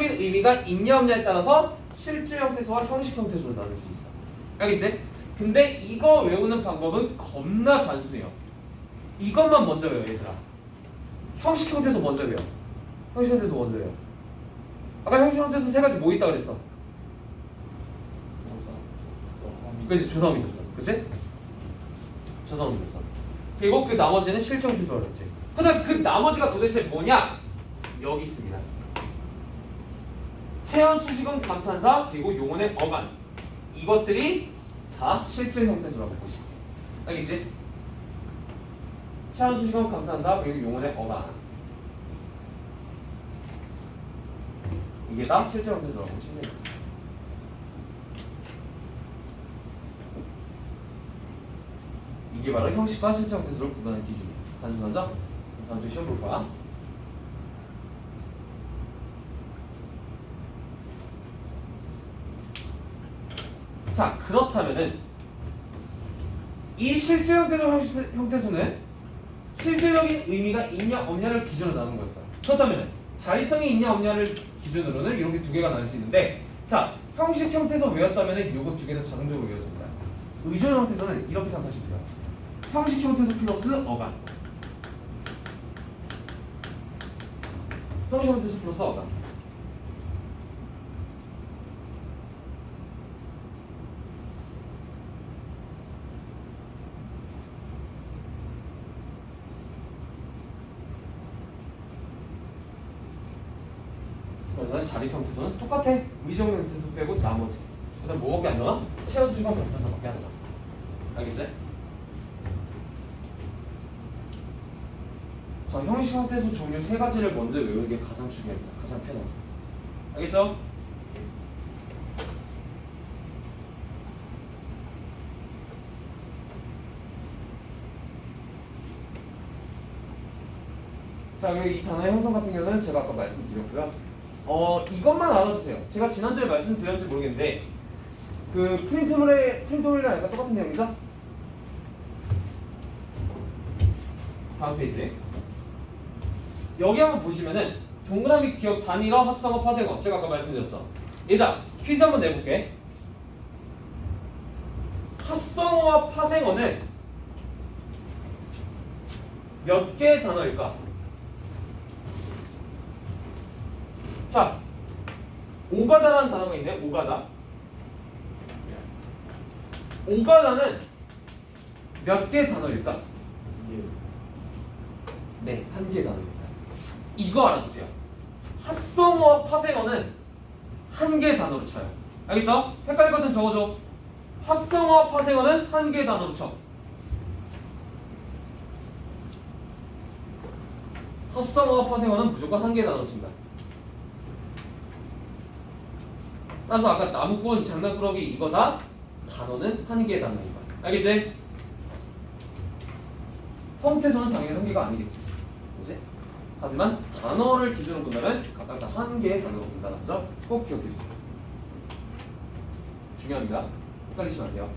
실질적인 의미가 있냐 없냐에 따라서 실질 형태소와 형식 형태소로 나눌 수 있어. 알겠지? 근데 이거 외우는 방법은 겁나 단순해요. 이것만 먼저 외워 얘들아. 형식 형태소 먼저 외워. 형식 형태소 먼저 외워. 아까 형식 형태소 세 가지 뭐 있다 그랬어? 그렇지, 조사음 미접선. 그렇지? 조사음 미접선. 그리고 그 나머지는 실질 형태소라고 그랬지. 그다음 그 나머지가 도대체 뭐냐? 여기 있습니다. 체온, 수식은, 감탄사, 그리고 용언의 어간. 이것들이 다 실질 형태소라고 보시면 돼. 알겠지? 체온, 수식은, 감탄사, 그리고 용언의 어간. 이게 다 실질 형태소라고 보시면 돼요. 이게 바로 형식과 실질 형태소를 구분하는 기준이에요. 단순하죠? 다음 주 시험 볼 거야. 자, 그렇다면은 이 실질 형태소 형태소는 실질적인 의미가 있냐 없냐를 기준으로 나누는 거였어요. 그렇다면은 자의성이 있냐 없냐를 기준으로는 이렇게 두 개가 나눌 수 있는데, 자, 형식 형태소 외웠다면은 요거 두 개는 자동적으로 외워집니다. 의존 형태소는 이렇게 생각하시면 돼요. 형식 형태소 플러스 어간. 형식 형태소 플러스 어간. 그래서 자립 형태소는 똑같아. 의존 형태소 빼고 나머지. 그다음 뭐밖에 안 나와? 체온, 수식은, 감탄사밖에 안 나와. 알겠지? 자, 형식 형태소 종류 세 가지를 먼저 외우는 게 가장 중요합니다. 가장 편하고. 알겠죠? 자, 그리고 이 단어의 형성 같은 경우는 제가 아까 말씀드렸고요. 이것만 알아두세요. 제가 지난주에 말씀드렸는지 모르겠는데, 그 프린트물이랑 약간 똑같은 내용이죠? 다음 페이지. 여기 한번 보시면은 동그라미 기억 단위어 합성어 파생어 제가 아까 말씀드렸죠. 얘들아 퀴즈 한번 내볼게. 합성어와 파생어는 몇 개의 단어일까? 자, 오가다라는 단어가 있네. 오가다. 오가다는 몇 개의 단어일까? 네, 한 개의 단어입니다. 이거 알아두세요. 합성어와 파생어는 한 개의 단어로 쳐요. 알겠죠? 헷갈릴 것 같으면 적어줘. 합성어와 파생어는 한 개의 단어로 쳐. 합성어와 파생어는 무조건 한 개의 단어로 친다. 따라서 아까 나무꾼, 장난꾸러기 이거 다 단어는 한 개의 단어입니다. 알겠지? 형태소는 당연히 한 개가 아니겠지. 그치? 하지만 단어를 기준으로 본다면 각각 다 한 개의 단어로 본다는 점 꼭 기억해 주세요. 중요합니다. 헷갈리시면 안 돼요.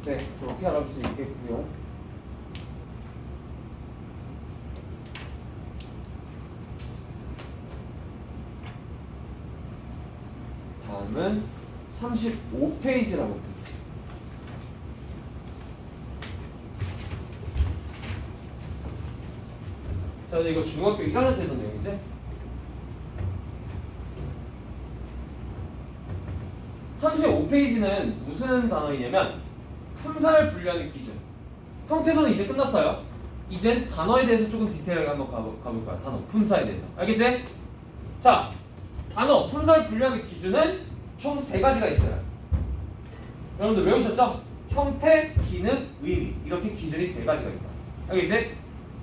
네, 그렇게 알아볼 수 있겠고요. 다음은 35페이지라고 봅니다. 자, 이거 중학교 1학년 때던 내용이지? 35페이지는 무슨 단어이냐면 품사를 분류하는 기준. 형태소는 이제 끝났어요. 이젠 단어에 대해서 조금 디테일하게 한번 가볼 거야. 단어, 품사에 대해서. 알겠지? 자, 단어, 품사를 분류하는 기준은 총 3가지가 있어요. 여러분들 외우셨죠? 형태, 기능, 의미. 이렇게 기준이 3가지가 있다. 알겠지?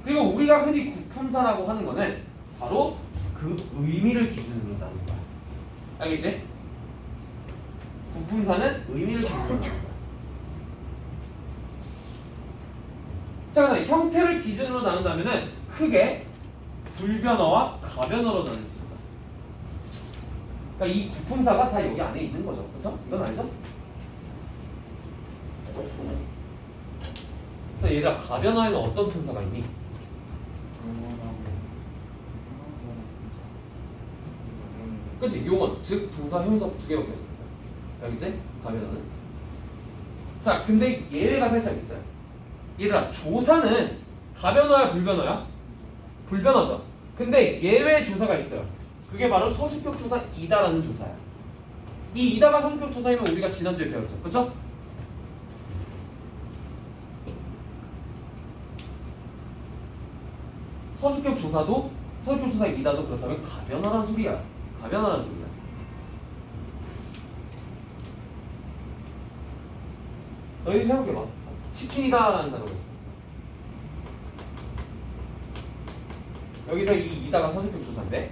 그리고 우리가 흔히 구품사라고 하는 거는 바로 그 의미를 기준으로 나누는 거야. 알겠지? 구품사는 의미를 기준으로 나누는 거야. 자, 그다음 형태를 기준으로 나눈다면은 크게 불변어와 가변어로 나눌 수 있어. 그러니까 이 구품사가 다 여기 안에 있는 거죠. 그렇죠? 이건 알죠? 얘들아, 가변어에는 어떤 품사가 있니? 그치? 용언, 즉 동사, 형사 두 개밖에 없습니다. 알겠지? 가변어는. 자, 근데 예외가 살짝 있어요. 얘들아, 조사는 가변어야, 불변어야? 불변어죠. 근데 예외 조사가 있어요. 그게 바로 서술격 조사 이다라는 조사야. 이 이다가 서술격 조사이면 우리가 지난주에 배웠죠. 그쵸? 서술격 조사도 서술격 조사 이다도 그렇다면 가변어란 소리야. 가변어란 소리야. 너희 생각해봐. 치킨이다라는 단어가 있어. 여기서 이 이다가 서술격 조사인데,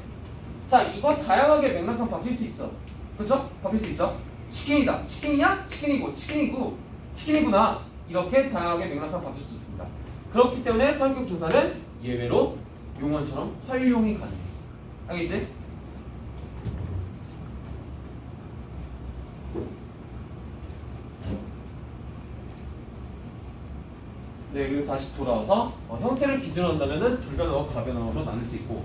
자, 이거 다양하게 맥락상 바뀔 수 있어. 그쵸? 바뀔 수 있죠? 치킨이다. 치킨이냐? 치킨이고, 치킨이고, 치킨이구나. 이렇게 다양하게 맥락상 바뀔 수 있습니다. 그렇기 때문에 서술격 조사는 예외로 용언처럼 활용이 가능해. 알겠지? 네, 그리고 다시 돌아와서 형태를 기준으로 한다면은 불변어와 가변어로 나눌 수 있고,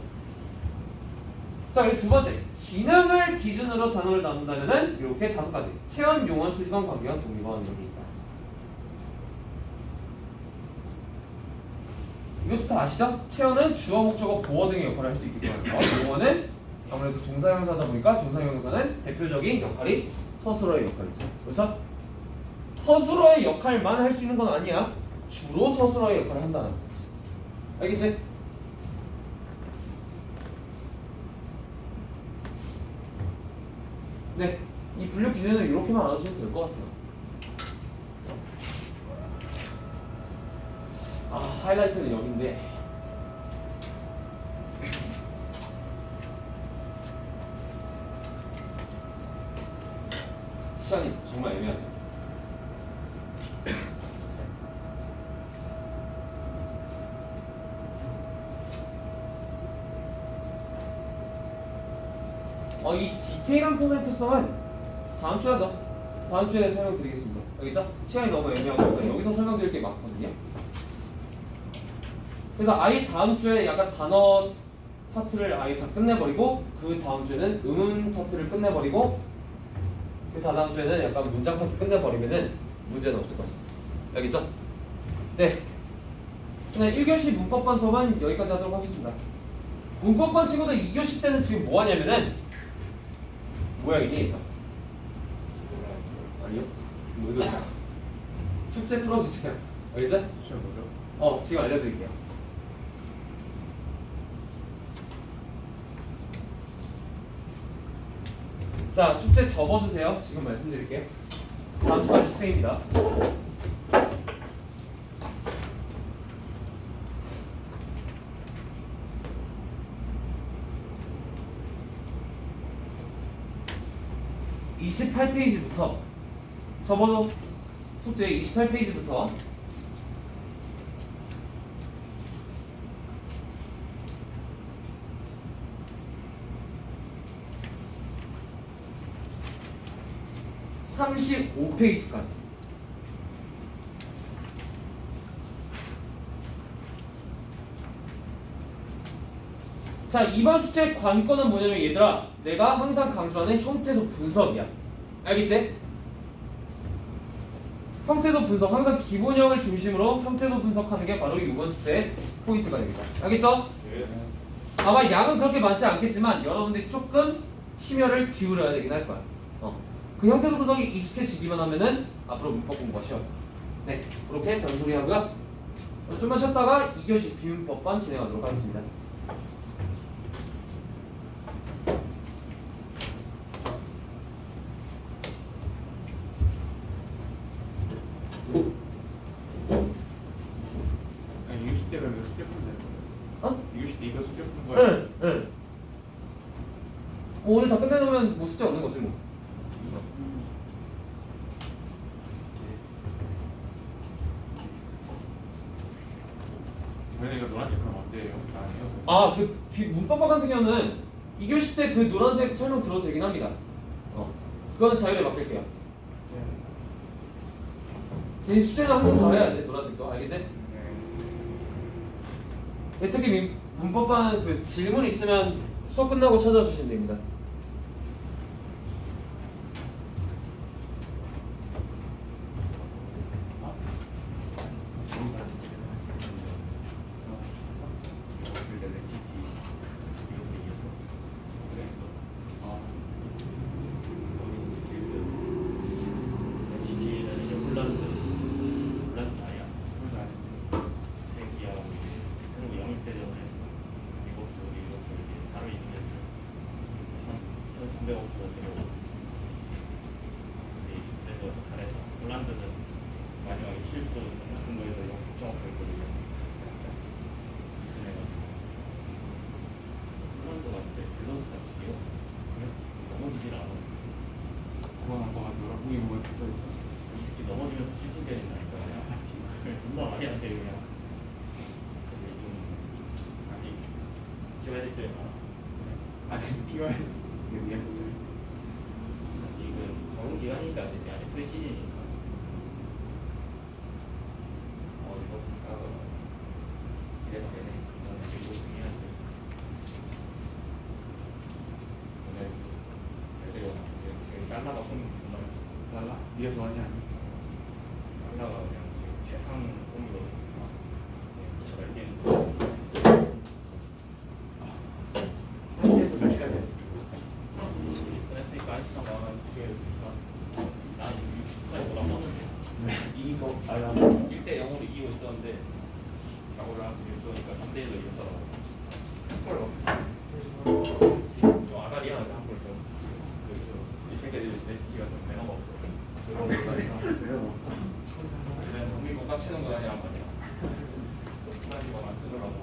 자, 그리고 두 번째, 기능을 기준으로 단어를 나눈다면은 이렇게 다섯 가지. 체언, 용언, 수식어, 관계형, 동의어원 이렇게 있다. 이것도 다 아시죠? 체언은 주어, 목적어, 보어 등의 역할을 할 수 있기 때문에, 용언은 아무래도 동사형사다 보니까 동사형사는 대표적인 역할이 서술어의 역할이죠. 그렇죠? 서술어의 역할만 할 수 있는 건 아니야. 주로 서술어의 역할을 한다는 거지. 알겠지? 네, 이 분류 기준은 이렇게만 알아주시면 될 것 같아요. 아, 하이라이트는 여기인데. 시간이 정말 애매하네요. 이 디테일한 콘센트성은 다음 주에 하죠. 다음 주에 설명드리겠습니다. 알겠죠? 시간이 너무 애매하고 여기서 설명드릴 게 많거든요. 그래서 아예 다음 주에 약간 단어 파트를 아예 다 끝내버리고, 그 다음 주에는 의문 파트를 끝내버리고, 그 다음 주에는 약간 문장 파트 끝내버리면은 문제는 없을 것 같습니다. 알겠죠? 네. 그냥 1교시 문법반 수업은 여기까지 하도록 하겠습니다. 문법반 친구들 2교시 때는 지금 뭐 하냐면은 모양이지 일단. 아니요? 뭐죠? 숙제 풀어주세요. 알겠죠? 숙제 뭐죠? 지금 알려드릴게요. 자, 숙제 접어주세요. 지금 말씀드릴게요. 다음 주까지 숙제입니다. (28페이지부터) 접어서 숙제 28페이지부터 (35페이지까지) 자, 이번 숙제 관건은 뭐냐면 얘들아, 내가 항상 강조하는 형태소 분석이야. 알겠지? 형태소 분석, 항상 기본형을 중심으로 형태소 분석하는 게 바로 이번 숙제의 포인트가 됩니다. 알겠죠? 네. 아마 양은 그렇게 많지 않겠지만 여러분들이 조금 심혈을 기울여야 되긴 할 거야. 그 형태소 분석이 익숙해지기만 하면은 앞으로 문법 공부가 쉬워. 네, 그렇게 잔소리하고요. 좀만 쉬었다가 2교시 비문법반 진행하도록 하겠습니다. 아니, 2교시 때가 이거 숙제 푸는 거예요? 2교시 때 이거 숙제 푸는 거예요? 응, 응. 뭐 오늘 다 끝내놓으면 뭐 숙제 없는 거지 뭐. 이거 노란색 그럼 어때요? 아니요. 그 문법학 같은 경우는 2교시 때 그 노란색 설명 들어도 되긴 합니다. 그거는 자율에 맡길게요. 제 숙제는 항상 다 해야 돼, 노란색도. 알겠지? 특히 문법반 그 질문 있으면 수업 끝나고 찾아와 주시면 됩니다. 900억 주고 그래서 잘해서 홀란드는 마지막에 실수 같은 거에서 0.5억 했거든요. 이승해가지고 홀란드가 진짜 밸런스가 되게요. 넘어지질 않아. 그건 안 봐가지고 공이 몸에 붙어있어. 이 새끼 넘어지면서 슈팅 때린다니까 그냥 존나 많이 안 때려 그냥. 근데 좀 아직 키워야 될 점이 많아. 아니 피가 미안. 이건 적응 기간이니까 이제 아직 프리시즌이니까. 이거 하더라. 기대가 되네. 이번에 되게 우승해야지. 오늘 그래도 지금 살라가 폼이 존나 했었어. 살라? 네가 좋아하지 않니? 살라가 그냥 지금 최상 폼이거든. 저럴 때는 한시에서 몇 시까지 했어? 그랬으니까 안시상 나가면 2시간 나 지금 6시까지 올라왔는데 이거 알아. 1대 0으로 이기고 있었는데 자고를 하면서 밀수니까 3대 1로 이겼더라고. 이거 아다리야 한골 좀. 이 새끼들이 레시피가 좀 매너가 없어. 그런 거 아니야. 내가 없어. 그냥 정밀고 깍치는 거 아니야 말이야. 프라이버가 안 쓰더라고.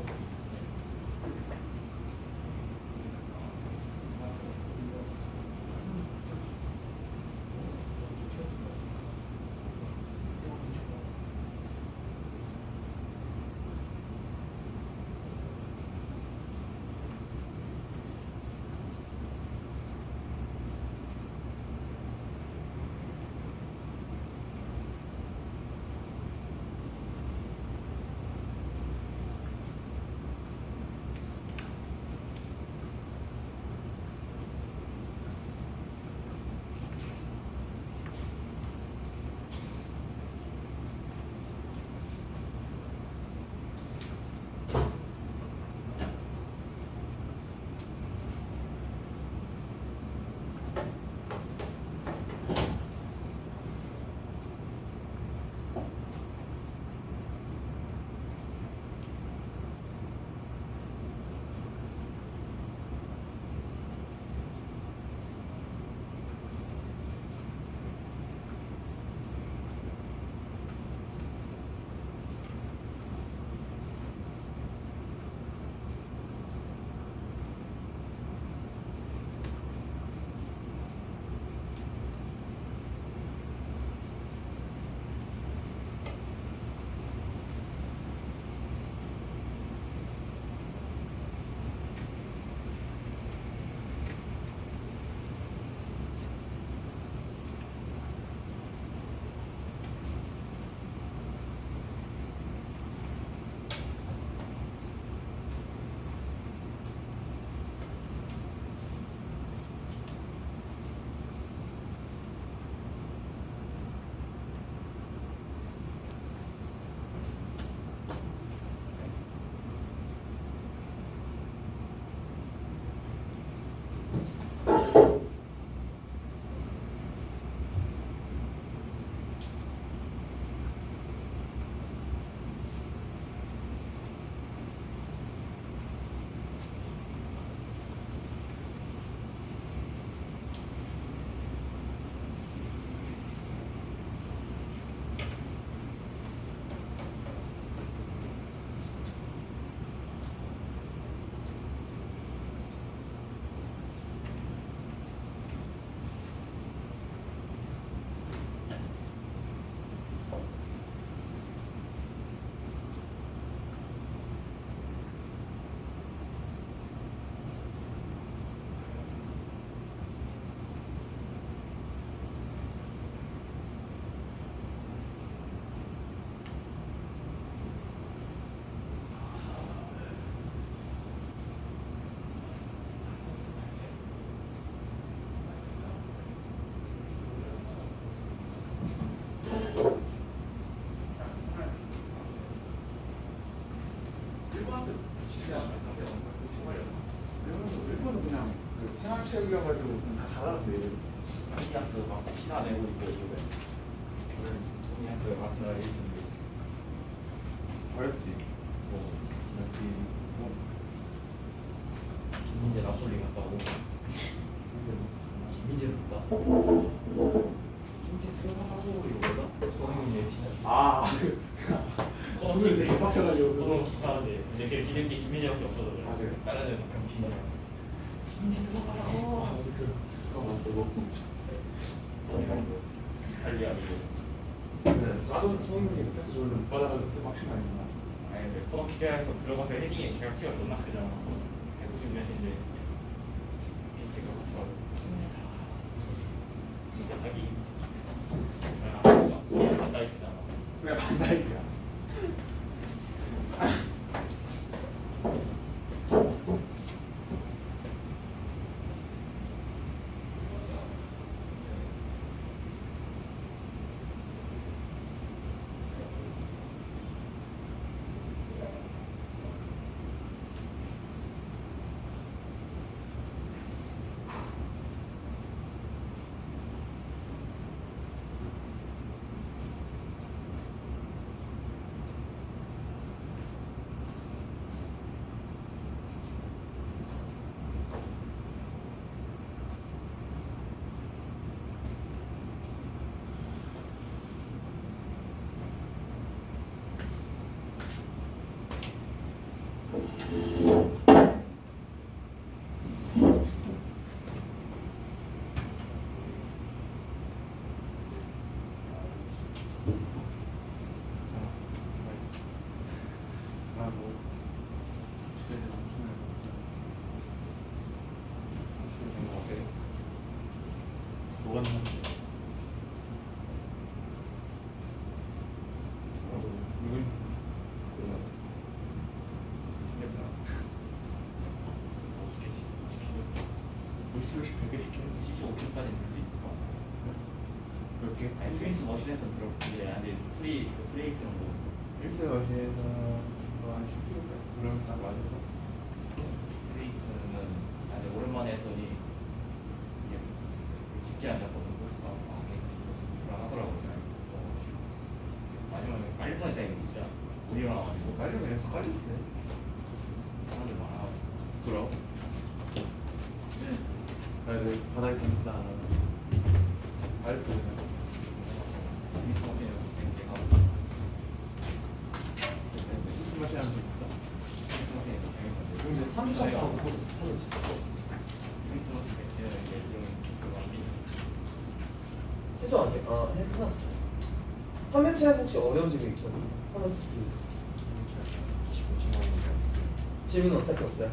일본은 그냥 그 생활체육이어가지고 다 잘하는데. 토니아스 막 신화 내고 있고 이쪽에. 토니아스가 아스날 1등인데. 어렵지. 그렇지. 이제 나폴리 갔다 오고. 근데 힌트 들어가고 이거다. 소문이 예지. 아, 오늘 되게 빡쳐가지고. 너무 기사한데 근데 그 기존기 김민재밖에 없어서 그래. 아, 그래? 다른 애들 다 병신이야. 그거 봤어. 이탈리아이고. 네, 쏴준 소문이 옆에서 저를 못 받아가지고 그때 막힌 거 아닌가? 아니 근데 코너킥에서 들어가서 헤딩에 걔가 키가 존나 크잖아. 190몇인데 생각보다 진짜 자기 그냥 반다이크잖아. 그래, 반다이크야. 아, 뭐. 집에서 엄청나게 먹자. 뭐가 나는데? 이건 생겼다. 50kg씩 100개 시켜. 75kg까지 들 수 있을 것 같아. 그렇게? 아니 스위스 머신에서 들어갔는데 안돼 프레이트는 뭐 일세 어시에서 한 10kg 그럼 딱 맞아서. 프레이트는 안돼 오랜만에 했더니 이게 쉽지 않았거든. 불안하더라고요. 그래서 마지막에 깔릴 뻔했다 이거 진짜 못 일어나가지고 깔리면 해서 깔리지. 사람들 많아가지고 그럼. 그래도 바닥에 진짜 알프. 스위스 머신에서 제가 무슨 맛이 나는 게 있어? 스위스 머신에서 재밌었는데 근데 3차 하고 3차. 스위스 머신 배치는 이제 좀 기술가 많이 최저 아직 했구나. 3회차에서 혹시 어려운 점이 있거든요. 하나씩 질문은 어떻게 없어요?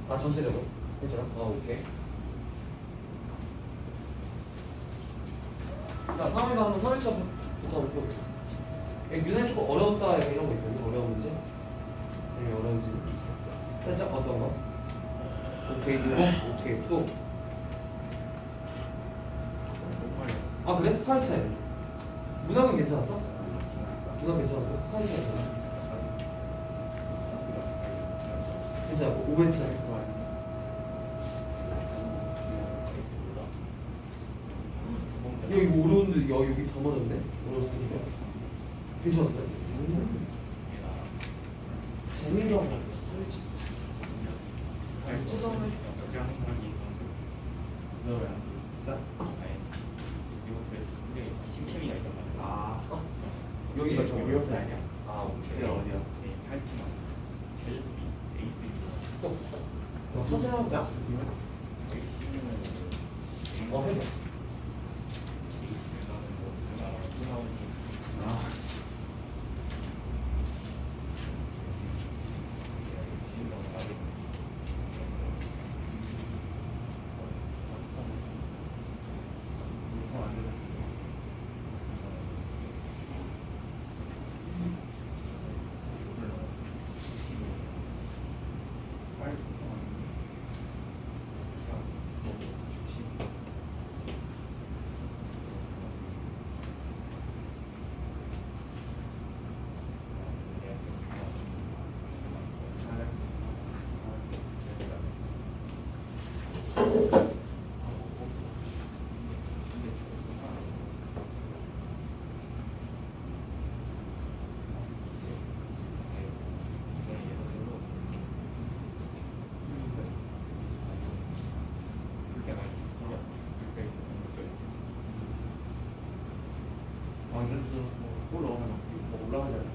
아 전체적으로? 괜찮아? 오케이. 자 3회가 한번 3회차부터 볼게요. 유난히 조금 어려웠다 이런 거 있어요? 어려운 문제? 아니면 어려운 문제 있었죠? 살짝 어떤 거? 오케이 이거? 오케이 또? 아 그래? 4회차에 문학은 괜찮았어? 문학 괜찮았고 4회차에 괜찮았고 5회차에 야 이거 어려운데 야 여기 다 맞았네? 어려웠으니까 괜찮았어요? 재미로 한번 어떻게 하는 사람이 너 왜 안 비싸? 아니 미국에 근데 심캠이가 있단 말이야. 아, 여기가 좀 미국 어려웠어요? 아니야? 아 오케이 그래 어디야? 네, 살피만 첼시, 에이스 또 천천히 하고 야? 해봐 아, 이거 안 돼. 빨리 예를 들어 뭐 올라오면 뭐 올라가지 않을까?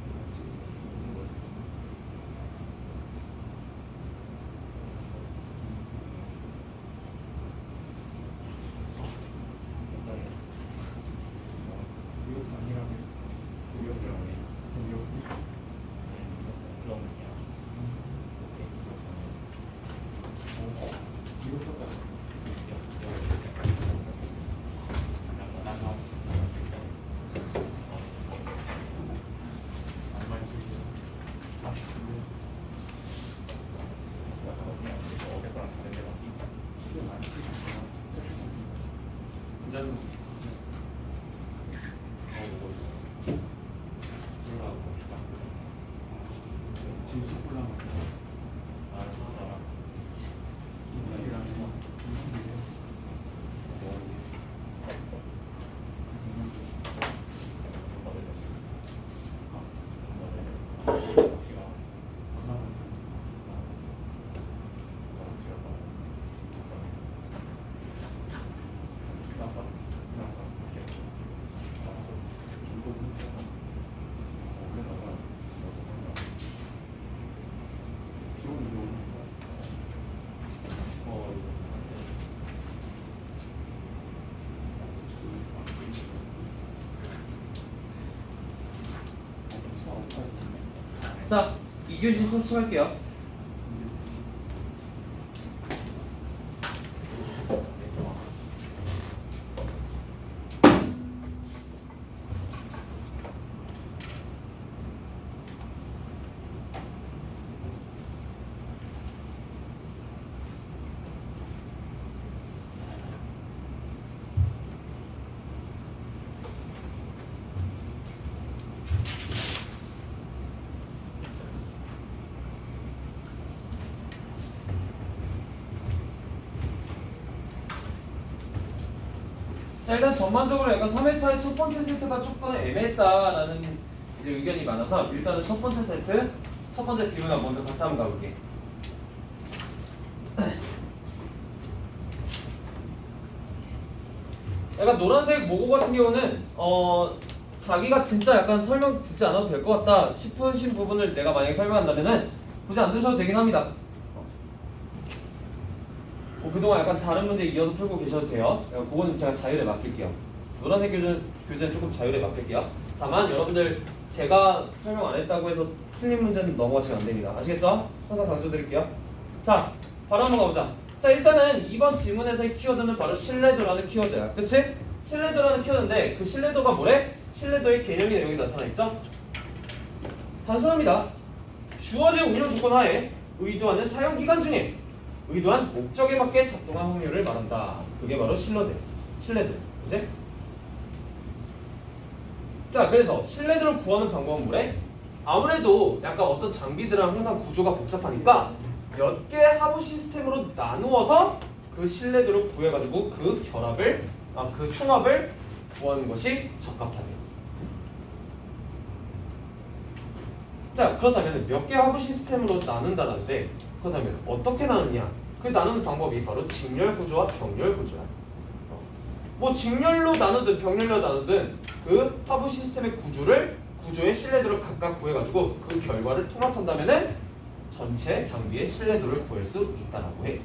이거 아니라면 이거 진수 콜라 인간이라는 거 자, 2교시 수업 시작할게요. 자, 일단 전반적으로 약간 3회차의 첫 번째 세트가 조금 애매했다라는 이제 의견이 많아서 일단은 첫 번째 세트, 첫 번째 비문학 먼저 같이 한번 가볼게. 약간 노란색 모고 같은 경우는 자기가 진짜 약간 설명 듣지 않아도 될 것 같다 싶으신 부분을 내가 만약에 설명한다면은 굳이 안 드셔도 되긴 합니다. 그동안 약간 다른 문제 이어서 풀고 계셔도 돼요. 그거는 제가 자율에 맡길게요. 노란색 교재는 조금 자율에 맡길게요. 다만 여러분들 제가 설명 안 했다고 해서 틀린 문제는 넘어가시면 안 됩니다. 아시겠죠? 항상 강조드릴게요. 자, 바로 한번 가보자. 자, 일단은 이번 지문에서의 키워드는 바로 신뢰도라는 키워드야. 그치? 신뢰도라는 키워드인데 그 신뢰도가 뭐래? 신뢰도의 개념이 여기 나타나있죠? 단순합니다. 주어진 운영 조건 하에 의도하는 사용기간 중에 의도한 목적에 맞게 작동한 확률을 말한다. 그게 바로 신뢰도. 그치? 자, 그래서 신뢰도를 구하는 방법은 뭐래? 아무래도 약간 어떤 장비들은 항상 구조가 복잡하니까 몇 개의 하부 시스템으로 나누어서 그 신뢰도를 구해가지고 그 그 총합을 구하는 것이 적합하네요. 자, 그렇다면 몇 개의 하부 시스템으로 나눈다는데 그렇다면 어떻게 나누냐? 그 나누는 방법이 바로 직렬 구조와 병렬 구조야. 뭐 직렬로 나누든 병렬로 나누든 그 하부 시스템의 구조의 신뢰도를 각각 구해가지고 그 결과를 통합한다면은 전체 장비의 신뢰도를 구할 수 있다라고 해.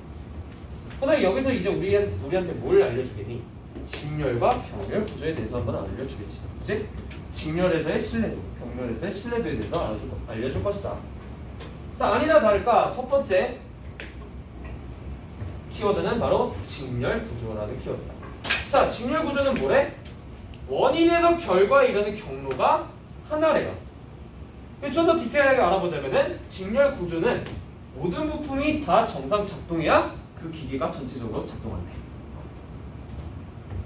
그다음에 여기서 이제 우리한테 뭘 알려주겠니? 직렬과 병렬 구조에 대해서 한번 알려주겠지. 그치? 직렬에서의 신뢰도, 병렬에서의 신뢰도에 대해서 알려줄 것이다. 자, 아니나 다를까 첫 번째 키워드는 바로 직렬 구조라는 키워드다. 자, 직렬 구조는 뭐래? 원인에서 결과에 이르는 경로가 하나래요. 좀 더 디테일하게 알아보자면은 직렬 구조는 모든 부품이 다 정상 작동해야 그 기계가 전체적으로 작동한대.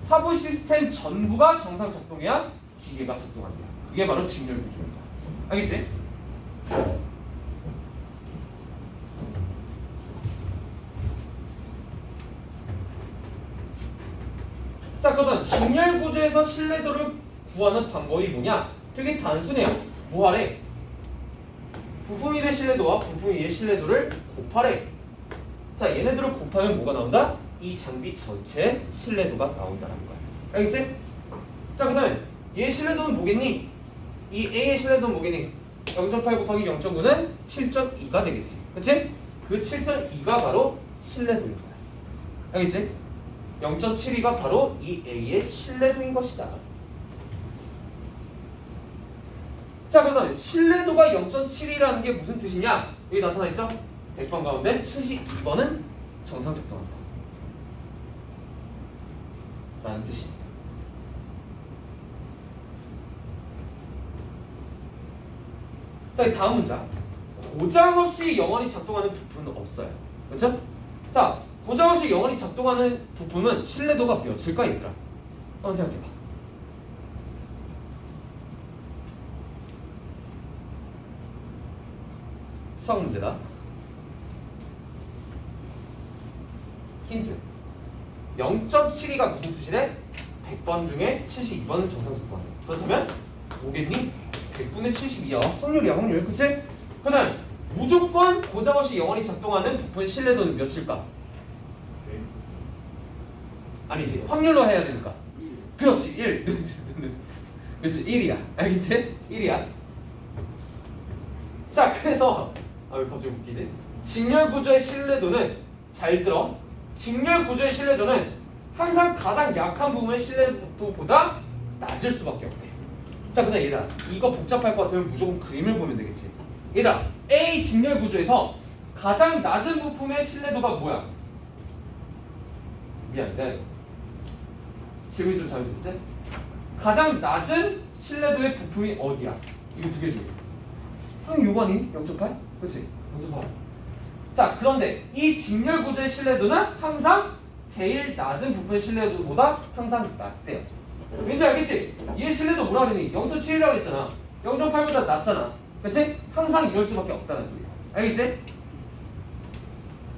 하부 시스템 전부가 정상 작동해야 기계가 작동한대. 그게 바로 직렬 구조입니다. 알겠지? 자, 그러면 직렬 구조에서 신뢰도를 구하는 방법이 뭐냐? 되게 단순해요. 뭐하래? 부품 1의 신뢰도와 부품 2의 신뢰도를 곱하래. 자, 얘네들을 곱하면 뭐가 나온다? 이 장비 전체 신뢰도가 나온다는 거야. 알겠지? 자, 그 다음에 얘의 신뢰도는 뭐겠니? 이 A의 신뢰도는 뭐겠니? 0.8 곱하기 0.9는 7.2가 되겠지. 그치? 그 7.2가 바로 신뢰도인 거야. 알겠지? 0.72가 바로 이 A의 신뢰도인 것이다. 자, 그러면 신뢰도가 0.7이라는 게 무슨 뜻이냐? 여기 나타나 있죠? 100번 가운데 72번은 정상 작동한다 라는 뜻입니다. 자, 다음 문장. 고장 없이 영원히 작동하는 부품은 없어요. 그렇죠? 자, 고장 없이 영원히 작동하는 부품은 신뢰도가 몇일까, 얘들아? 한번 생각해봐. 수학 문제다. 힌트. 0.72가 무슨 뜻이래? 100번 중에 72번은 정상 작동한다. 그렇다면 뭐겠니? 100분의 72야. 확률이야, 확률. 그치? 그 다음 무조건 고장 없이 영원히 작동하는 부품의 신뢰도는 몇일까? 아니지. 확률로 해야 되니까. 그렇지. 1. 그렇지. 1이야. 알겠지? 1이야. 자, 그래서 왜 갑자기 웃기지? 직렬 구조의 신뢰도는, 잘 들어, 직렬 구조의 신뢰도는 항상 가장 약한 부분의 신뢰도보다 낮을 수밖에 없대. 자, 그다음 얘들아, 이거 복잡할 것 같으면 무조건 그림을 보면 되겠지. 얘들아, A 직렬 구조에서 가장 낮은 부품의 신뢰도가 뭐야? 미안, 내가 질문이 좀 잘못됐지? 가장 낮은 신뢰도의 부품이 어디야? 이거 두 개 중에 당연히 요거 아니? 0.8? 그치? 0.8. 자, 그런데 이 직렬 구조의 신뢰도는 항상 제일 낮은 부분의 신뢰도보다 항상 낮대요. 왠지 알겠지? 얘의 신뢰도 뭐라 그랬니? 0.7이라고 그랬잖아. 0.8보다 낮잖아. 그치? 항상 이럴 수밖에 없다는 소리야. 알겠지?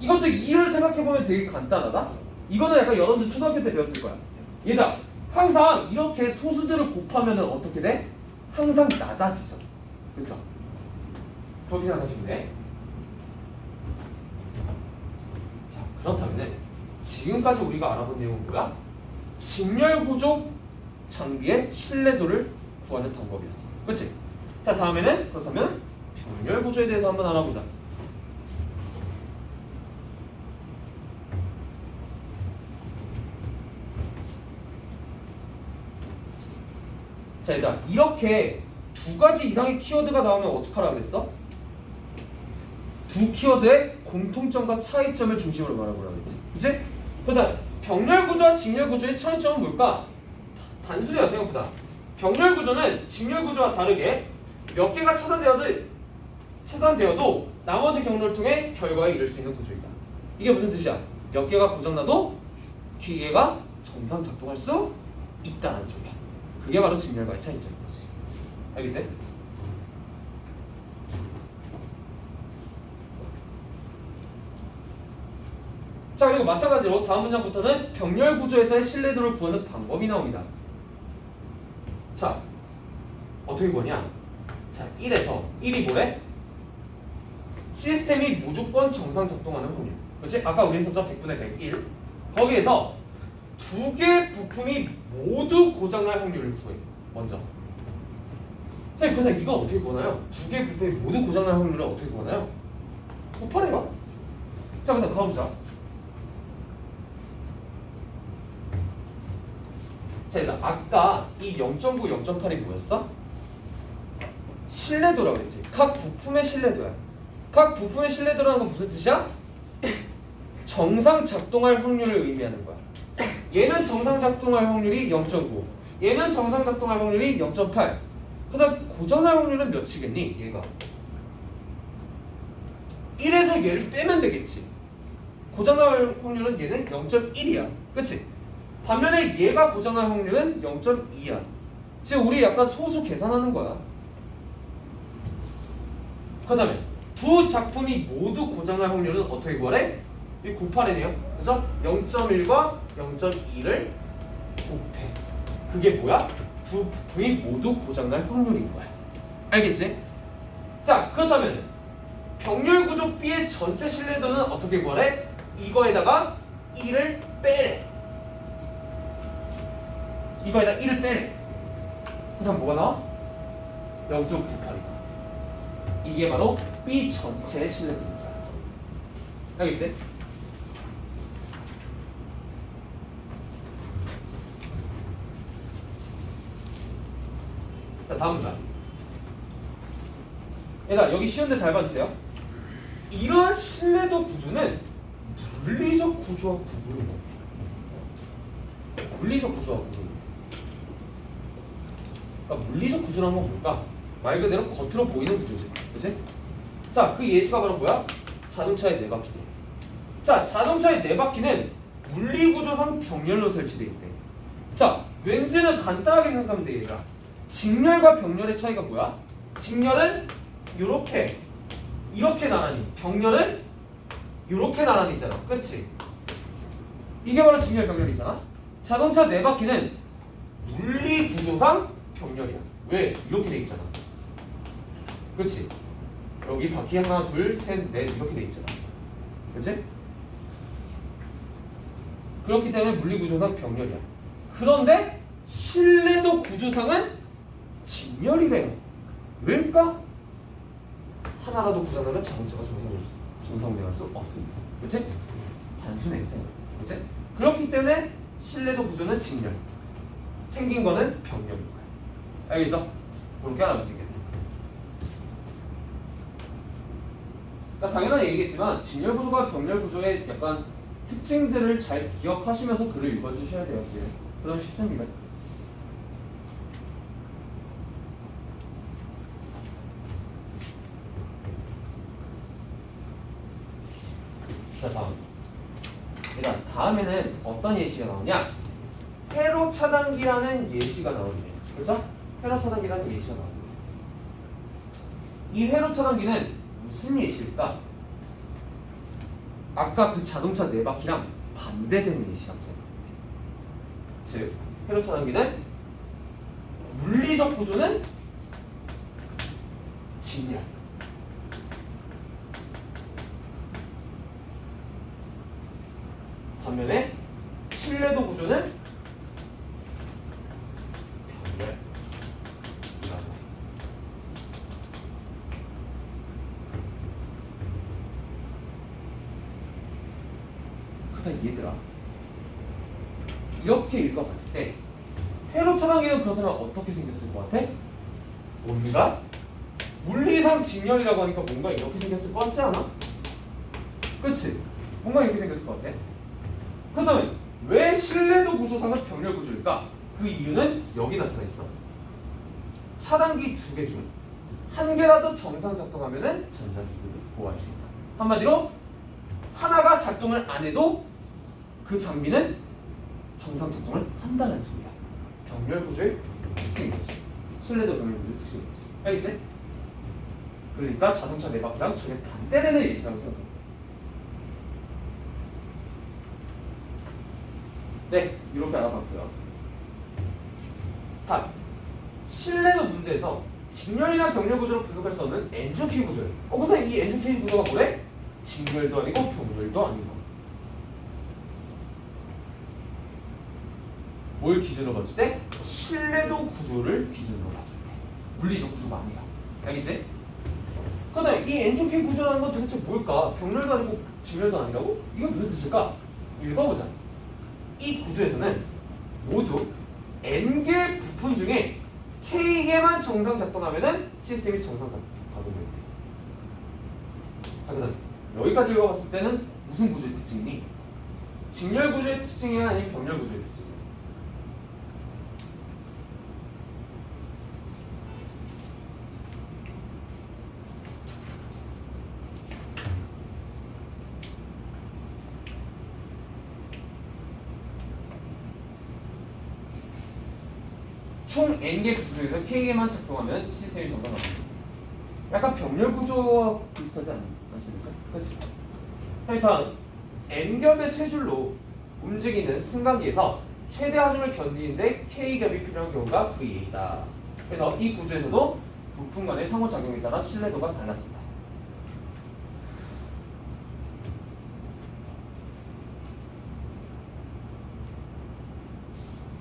이것도 2를 생각해보면 되게 간단하다? 이거는 약간 여러분들 초등학교 때 배웠을 거야. 얘들아, 항상 이렇게 소수들을 곱하면 어떻게 돼? 항상 낮아지죠. 그쵸? 그렇게 생각하시면 돼. 자, 그렇다면 지금까지 우리가 알아본 내용은 뭐야? 직렬구조 장비의 신뢰도를 구하는 방법이었어. 그치? 자, 다음에는 그렇다면 병렬구조에 대해서 한번 알아보자. 자, 일단 이렇게 두 가지 이상의 키워드가 나오면 어떡하라 그랬어? 두 키워드의 공통점과 차이점을 중심으로 말해보라 그랬지. 그치? 그다음 병렬구조와 직렬구조의 차이점은 뭘까? 단순해요, 생각보다. 병렬구조는 직렬구조와 다르게 몇 개가 차단되어도 나머지 경로를 통해 결과에 이를 수 있는 구조이다. 이게 무슨 뜻이야? 몇 개가 고장나도 기계가 정상 작동할 수 있다는 소리야. 그게 바로 직렬과의 차이점인 거지. 알겠지? 자, 그리고 마찬가지로 다음 문장부터는 병렬 구조에서의 신뢰도를 구하는 방법이 나옵니다. 자, 어떻게 구하냐? 자, 1이 뭐래? 시스템이 무조건 정상 작동하는 확률. 그렇지? 아까 우리 했었죠? 100분의 101. 거기에서 두 개 부품이 모두 고장날 확률을 구해. 먼저. 선생님, 그래서 이거 어떻게 구하나요? 두 개 부품이 모두 고장날 확률을 어떻게 구하나요? 곱하래요. 자, 그다음 가보자. 자, 일단 아까 이 0.9, 0.8이 뭐였어? 신뢰도라고 했지. 각 부품의 신뢰도야. 각 부품의 신뢰도라는 건 무슨 뜻이야? 정상 작동할 확률을 의미하는 거야. 얘는 정상 작동할 확률이 0.9, 얘는 정상 작동할 확률이 0.8. 그래서 고장날 확률은 몇이겠니? 얘가 1에서 얘를 빼면 되겠지. 고장날 확률은 얘는 0.1이야. 그치? 반면에 얘가 고장날 확률은 0.2야. 지금 우리 약간 소수 계산하는 거야. 그 다음에 두 작품이 모두 고장날 확률은 어떻게 구하래? 이 곱하래네요. 그죠? 0.1과 0.2를 곱해. 그게 뭐야? 두 부품이 모두 고장날 확률인 거야. 알겠지? 자, 그렇다면 병렬 구조 B의 전체 신뢰도는 어떻게 구하래? 이거에다가 1을 빼래. 이거에다 1을 빼래. 그 다음 뭐가 나와? 0.98이다. 이게 바로 B 전체의 신뢰도입니다. 알겠지? 자, 다음 문장. 얘들아, 여기 쉬운데 잘 봐주세요. 이러한 신뢰도 구조는 물리적 구조와 구분을 해. 물리적 구조와 구분. 그러니까 물리적 구조란 건 뭘까? 말 그대로 겉으로 보이는 구조지. 그치? 자, 그 예시가 바로 뭐야? 자동차의 네 바퀴. 자, 자동차의 네 바퀴는 물리구조상 병렬로 설치되어 있대. 자, 왠지는 간단하게 생각하면 돼, 얘들아. 직렬과 병렬의 차이가 뭐야? 직렬은 요렇게, 이렇게 나란히, 병렬은 요렇게 나란히잖아. 그치? 이게 바로 직렬 병렬이잖아. 자동차 네 바퀴는 물리구조상 병렬이야. 왜? 이렇게 돼 있잖아. 그치? 여기 바퀴 하나, 둘, 셋, 넷 이렇게 돼 있잖아. 그치? 그렇기 때문에 물리구조상 병렬이야. 그런데 신뢰도 구조상은 직렬이래요. 왜일까? 하나라도 고장나면 자동차가 정상운행할 수 없습니다. 그치? 단순 행세. 그치? 그렇기 때문에 신뢰도 구조는 직렬. 생긴 거는 병렬인 거야. 알겠어? 그렇게 알아볼 수 있겠네. 그러니까 당연한 얘기겠지만 직렬 구조가 병렬 구조의 약간 특징들을 잘 기억하시면서 글을 읽어주셔야 돼요. 네. 그럼 쉽습니다. 자, 일단 다음에는 어떤 예시가 나오냐? 회로 차단기라는 예시가 나오는데, 그렇죠? 회로 차단기라는 예시가 나오는데, 이 회로 차단기는 무슨 예시일까? 아까 그 자동차 네 바퀴랑 반대되는 예시가 있잖아요. 즉, 회로 차단기는 물리적 구조는 직렬. 반면에 신뢰도 구조는 병렬. 그렇다 얘들아. 이렇게 읽어봤을 때 회로 차단기는 그렇다면 어떻게 생겼을 것 같아? 뭔가 물리상 직렬이라고 하니까 뭔가 이렇게 생겼을 것 같지 않아? 그치? 뭔가 이렇게 생겼을 것 같아. 그렇다면 왜 신뢰도 구조상은 병렬 구조일까? 그 이유는 여기 나타나 있어. 차단기 두 개 중 한 개라도 정상 작동하면은 전자기구를 보호할 수 있다. 한마디로 하나가 작동을 안 해도 그 장비는 정상 작동을 한다는 소리야. 병렬 구조의 특징이지. 신뢰도 병렬 구조의 특징이지. 알겠지? 그러니까 자동차 네 바퀴랑 전혀 반대되는 예시라고 생각합니다. 네, 이렇게 알아봤고요. 다음, 신뢰도 문제에서 직렬이나 병렬 구조로 분석할 수 없는 엔트로피 구조예요. 근데 이 엔트로피 구조가 뭐래? 직렬도 아니고 병렬도 아니고. 뭘 기준으로 봤을 때? 신뢰도 구조를 기준으로 봤을 때. 물리적 구조가 아니야. 알겠지? 그다음에 이 엔트로피 구조라는 건 도대체 뭘까? 병렬도 아니고 직렬도 아니라고? 이게 무슨 뜻일까? 읽어보자. 이 구조에서는 모두 N개 부품 중에 K개만 정상 작동하면은 시스템이 정상 가동돼요. 자, 그다음 여기까지 읽어봤을 때는 무슨 구조의 특징이니? 직렬 구조의 특징이야, 아니면 병렬 구조의 특징이야? 총 N개 부분에서 K개만 작동하면 시스템이 정상 가동됩니다. 약간 병렬 구조와 비슷하지 않습니까? 그렇지? 다음 N겹의 세 줄로 움직이는 승강기에서 최대 하중을 견디는데 K겹이 필요한 경우가 V이다. 그래서 이 구조에서도 부품 간의 상호작용에 따라 신뢰도가 달랐습니다.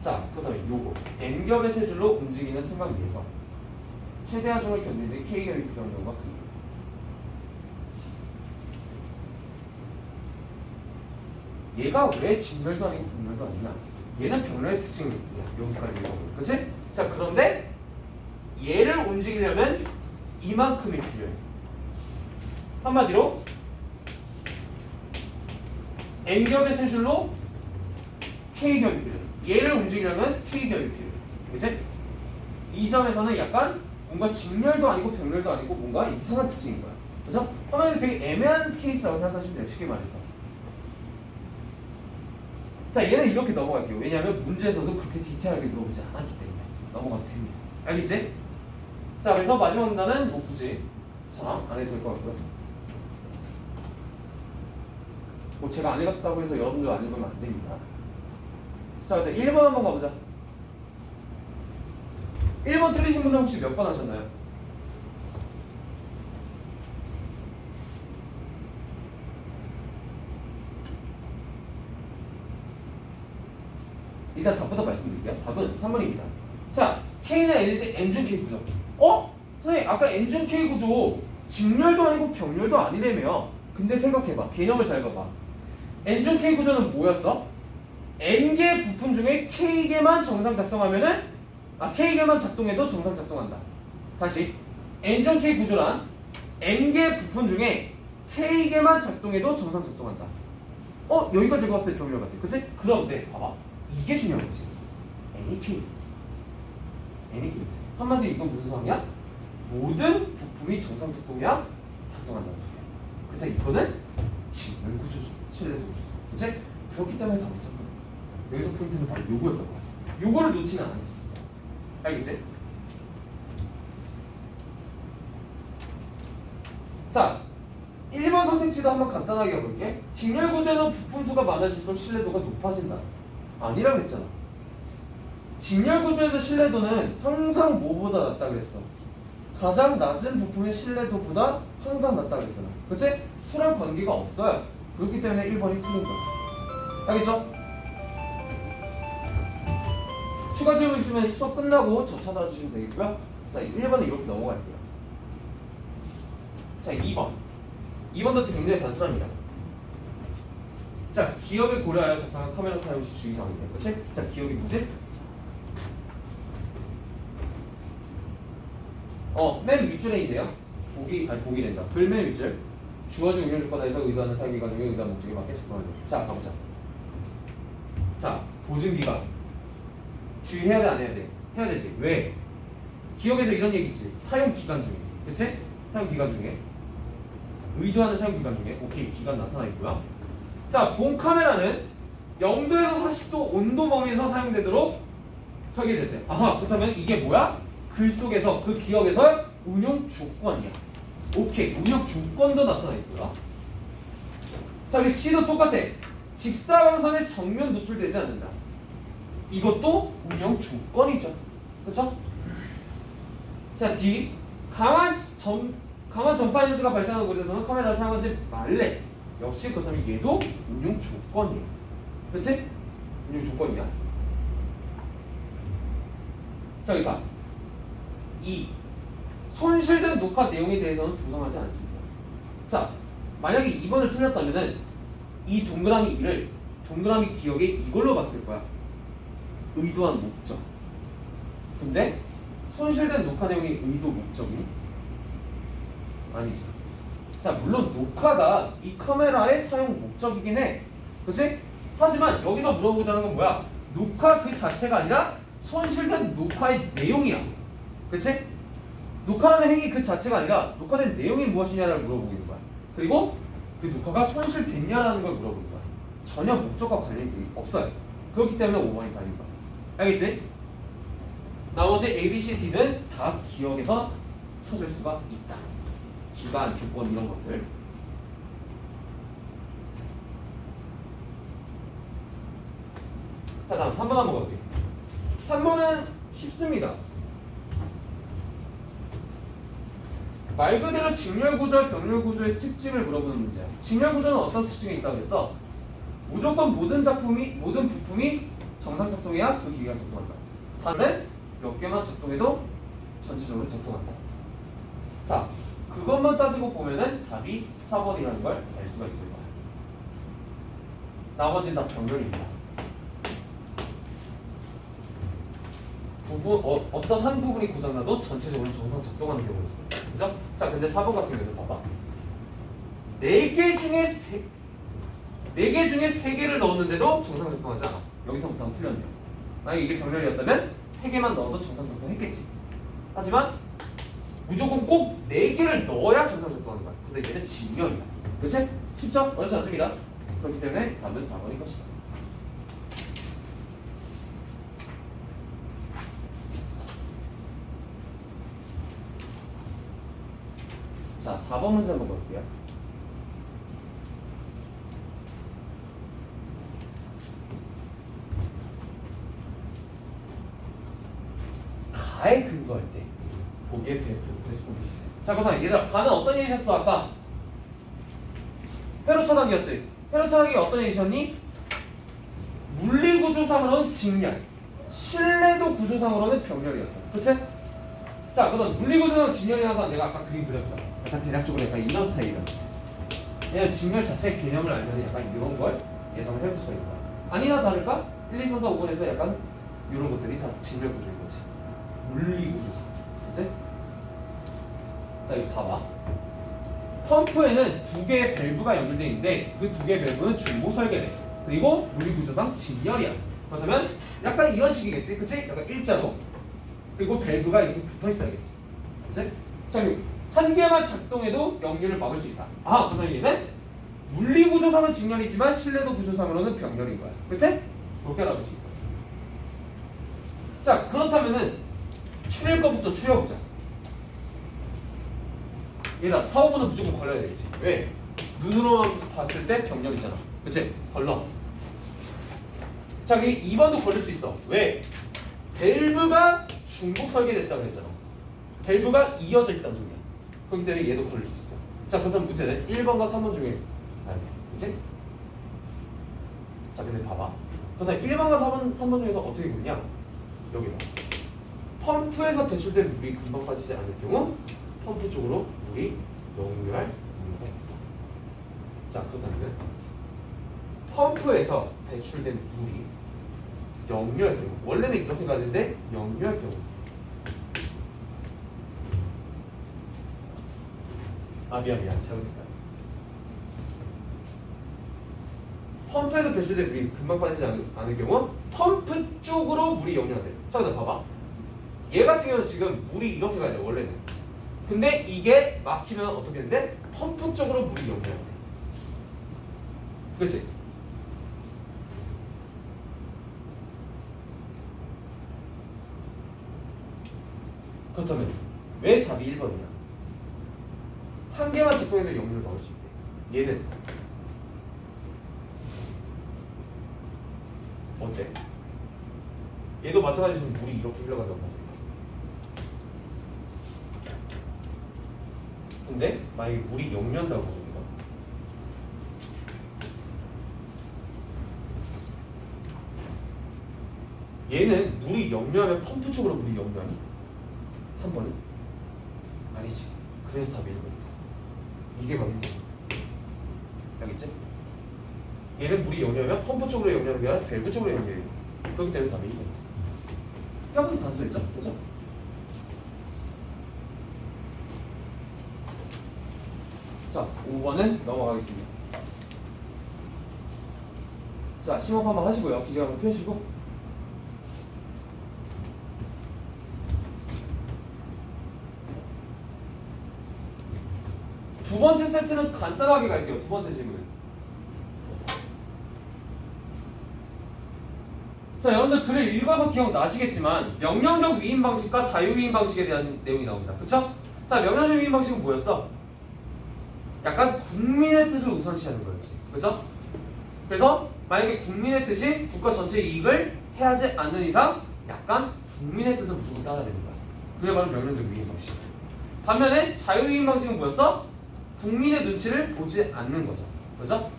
자, 그 다음에 요거 N겹의 세 줄로 움직이는 순간 위에서 최대 하중을 견디는 K겹이 필요한 경우가 그 얘가 왜 직렬도 아니고 병렬도 아니냐? 얘는 병렬의 특징이야. 여기까지 읽어보면. 그치? 자, 그런데 얘를 움직이려면 이만큼이 필요해. 한마디로 N겹의 세 줄로 K겹이 필요해. 얘를 움직이려면 K겹이 필요해. 그치? 이 점에서는 약간 뭔가 직렬도 아니고 병렬도 아니고 뭔가 이상한 특징인 거야. 그래서 화면이 되게 애매한 케이스라고 생각하시면 돼요. 쉽게 말해서. 자, 얘는 이렇게 넘어갈게요. 왜냐하면 문제에서도 그렇게 디테일하게 물어보지 않았기 때문에 넘어가도 됩니다. 알겠지? 자, 그래서 마지막 문단은 뭐 굳이 자, 안 해도 될 것 같고요. 뭐 제가 안 읽었다고 해서 여러분들 안 읽으면 안 됩니다. 자, 이제 1번 한번 가보자. 1번 틀리신 분들 혹시 몇 번 하셨나요? 일단 답부터 말씀드릴게요. 답은 3번입니다. 자, K는 N중 K 구조. 선생님, 아까 N중 K 구조 직렬도 아니고 병렬도 아니래며. 근데 생각해봐. 개념을 잘 봐봐. N중 K 구조는 뭐였어? N개 부품 중에 K개만 정상 작동하면은 K개만 작동해도 정상 작동한다. 다시 N중 K 구조란 N개 부품 중에 K개만 작동해도 정상 작동한다. 여기까지 읽었을 때 병렬 같아. 그치? 그런데 봐봐. 이게 중요한 거지. N이 K. N이 K. 한마디로 이건 무슨 상황이야? 모든 부품이 정상 작동해야 작동한다는 소리야. 근데 이거는 직렬 구조죠. 실내도 구조죠. 그치? 그렇기 때문에 답이 3번. 여기서 포인트는 바로 요거였던 거야. 요거를 놓치면 안 됐었어. 알겠지? 자, 1번 선택지도 한번 간단하게 해볼게. 직렬 구조는 부품 수가 많아질수록 신뢰도가 높아진다. 아니라 그랬잖아. 직렬 구조에서 신뢰도는 항상 뭐보다 낮다 그랬어? 가장 낮은 부품의 신뢰도보다 항상 낮다 그랬잖아. 그치? 수랑 관계가 없어요. 그렇기 때문에 1번이 틀린 거야. 알겠죠? 추가 질문 있으면 수업 끝나고 저 찾아주시면 되겠고요. 자, 1번은 이렇게 넘어갈게요. 자, 2번. 2번도 굉장히 단순합니다. 자, 기억을 고려하여 작성한 카메라 사용 시 주의사항입니다. 그치? 자, 기억이 뭐지? 맨 윗줄에 있네요. 보기 된다. 글맨 윗줄. 주어진 운영 조건에서 의도하는 사용기간 중에 의도한 목적에 맞게 작성하는 거. 자, 가보자. 자, 보증기간. 주의해야 돼, 안 해야 돼? 해야 되지. 왜? 기억에서 이런 얘기 있지. 사용기간 중에. 그치? 사용기간 중에. 의도하는 사용기간 중에. 오케이, 기간 나타나 있고요. 자, 본 카메라는 0도에서 40도 온도 범위에서 사용되도록 설계됐대. 아하, 그렇다면 이게 뭐야? 글 속에서, 그 기억에서 운용 조건이야. 오케이, 운용 조건도 나타나 있고요. 자, 우리 C도 똑같아. 직사광선에 정면 노출되지 않는다. 이것도 운용 조건이죠. 그렇죠? 자, D. 강한 전파 에너지가 발생하는 곳에서는 카메라를 사용하지 말래. 역시 그렇다면 얘도 운용 조건이에요. 그치? 운용 조건이야. 자, 여기 봐. 2. 손실된 녹화 내용에 대해서는 보상하지 않습니다. 자, 만약에 2번을 틀렸다면은 이 동그라미 2를 동그라미 기억에 이걸로 봤을 거야. 의도한 목적. 근데 손실된 녹화 내용이 의도 목적이니? 아니지. 자, 물론 녹화가 이 카메라의 사용 목적이긴 해. 그치? 하지만 여기서 물어보자는 건 뭐야? 녹화 그 자체가 아니라 손실된 녹화의 내용이야. 그치? 녹화라는 행위 그 자체가 아니라 녹화된 내용이 무엇이냐를 물어보는 거야. 그리고 그 녹화가 손실됐냐라는 걸 물어보는 거야. 전혀 목적과 관련이 없어요. 그렇기 때문에 5번이 답인 거야. 알겠지? 나머지 A, B, C, D는 다 기억에서 찾을 수가 있다. 기간, 조건 이런 것들. 자, 다음 3번 한번 가볼게요. 3번은 쉽습니다. 말 그대로 직렬구조와 병렬구조의 특징을 물어보는 문제야. 직렬구조는 어떤 특징이 있다고 했어? 무조건 모든 부품이 정상 작동해야 그 기계가 작동한다. 단은 몇 개만 작동해도 전체적으로 작동한다. 자, 그것만 따지고 보면은 답이 4번이라는 걸 알 수가 있을 거야. 나머지는 다 병렬입니다. 어떤 한 부분이 고장나도 전체적으로 정상 작동하는 경우가 있어요. 그죠? 자, 근데 4번 같은 경우는 봐봐. 4개 중에 3개를 넣었는데도 정상 작동하지 않아. 여기서부터는 틀렸네. 만약에 이게 병렬이었다면 3개만 넣어도 정상 작동했겠지. 하지만 무조건 꼭 4개를 넣어야 정상 작동하는 거야. 근데 얘는 직렬이야. 그치? 쉽죠? 어렵지 않습니다. 그렇기 때문에 답은 4번일 것이다. 자, 4번 문제 한번 볼게요. 가에 근거할 때 보기에 배수 비슷해. 자, 그러면 얘들아, 가는 어떤 얘기셨어 아까? 회로 차단기였지? 회로 차단기가 어떤 얘기셨니? 물리구조상으로는 직렬, 실내도 구조상으로는 병렬이었어. 그치? 자, 그럼 물리구조상 직렬이라고 한 내가 아까 그림 그렸죠? 약간 대략적으로 약간 이런 스타일이었지. 얘는 직렬 자체의 개념을 알면 약간 이런 걸 예상을 해볼 수가 있는 거야. 아니나 다를까? 1, 2, 3, 4, 5번에서 약간 이런 것들이 다 직렬 구조인 거지. 물리구조상. 그치? 자, 이거 봐봐. 펌프에는 2개의 밸브가 연결되어 있는데 그 2개의 밸브는 중복 설계돼. 그리고 물리구조상 직렬이야. 그렇다면 약간 이런 식이겠지? 그치? 약간 일자로. 그리고 밸브가 이렇게 붙어 있어야겠지. 그치? 자, 그리고 한 개만 작동해도 역류를 막을 수 있다. 아, 그다음 얘는 물리구조상은 직렬이지만 실내도 구조상으로는 병렬인 거야. 그치? 그렇게 알아볼 수 있어. 자, 그렇다면은 추릴 거부터 추려보자. 얘들아, 4, 5번은 무조건 걸려야 되겠지. 왜? 눈으로만 봤을 때 병렬이잖아. 그치? 걸러. 자, 2번도 걸릴 수 있어. 왜? 밸브가 중복 설계됐다고 그랬잖아. 밸브가 이어져 있다는 소리야. 그렇기 때문에 얘도 걸릴 수 있어. 자, 그럼 문제는 1번과 3번 중에 아니, 그치? 자, 근데 봐봐. 그래서 1번과 3번 중에서 어떻게 보냐? 여기 봐. 펌프에서 배출된 물이 금방 빠지지 않을 경우 펌프 쪽으로 물이 역류할 경우가 있다. 자, 그렇다면 펌프에서 배출된 물이 역류할 경우, 원래는 이렇게 가는데 역류할 경우, 미안 잘못했다. 펌프에서 배출된 물이 금방 빠지지 않을 경우 펌프 쪽으로 물이 역류한대. 자, 그다음 봐봐. 얘 같은 경우는 지금 물이 이렇게 가야 돼, 원래는. 근데 이게 막히면 어떻게 되는데? 펌프 쪽으로 물이 역류한대. 그렇지? 그렇다면 왜 답이 1번이냐? 한 개만 작동해도 역류를 막을 수 있대. 얘는 어때? 얘도 마찬가지로 물이 이렇게 흘러간다고 하죠. 근데 만약에 물이 역류한다고 하죠. 얘는 물이 역류하면 펌프 쪽으로 물이 역류하니? 3번은? 아니지. 그래서 답이 1번이다. 이게 맞는 거지. 알겠지? 얘는 물이 역류하면 펌프 쪽으로 역류하는 게 아니라 밸브 쪽으로 역류해요. 그렇기 때문에 답이 1번이다. 생각보다 단순했죠? 그렇죠? 자, 5번은 넘어가겠습니다. 자, 심호흡 한번 하시고요. 기재 한번 펴시고. 두 번째 세트는 간단하게 갈게요. 두 번째 질문. 자, 여러분들 글을 읽어서 기억나시겠지만 명령적 위임 방식과 자유 위임 방식에 대한 내용이 나옵니다. 그쵸? 자, 명령적 위임 방식은 뭐였어? 약간 국민의 뜻을 우선시하는 거였지. 그쵸? 그래서 만약에 국민의 뜻이 국가 전체 이익을 해하지 않는 이상 약간 국민의 뜻을 무조건 따라야 되는 거야. 그게 바로 명령적 위임 방식. 반면에 자유 위임 방식은 뭐였어? 국민의 눈치를 보지 않는 거죠. 그죠?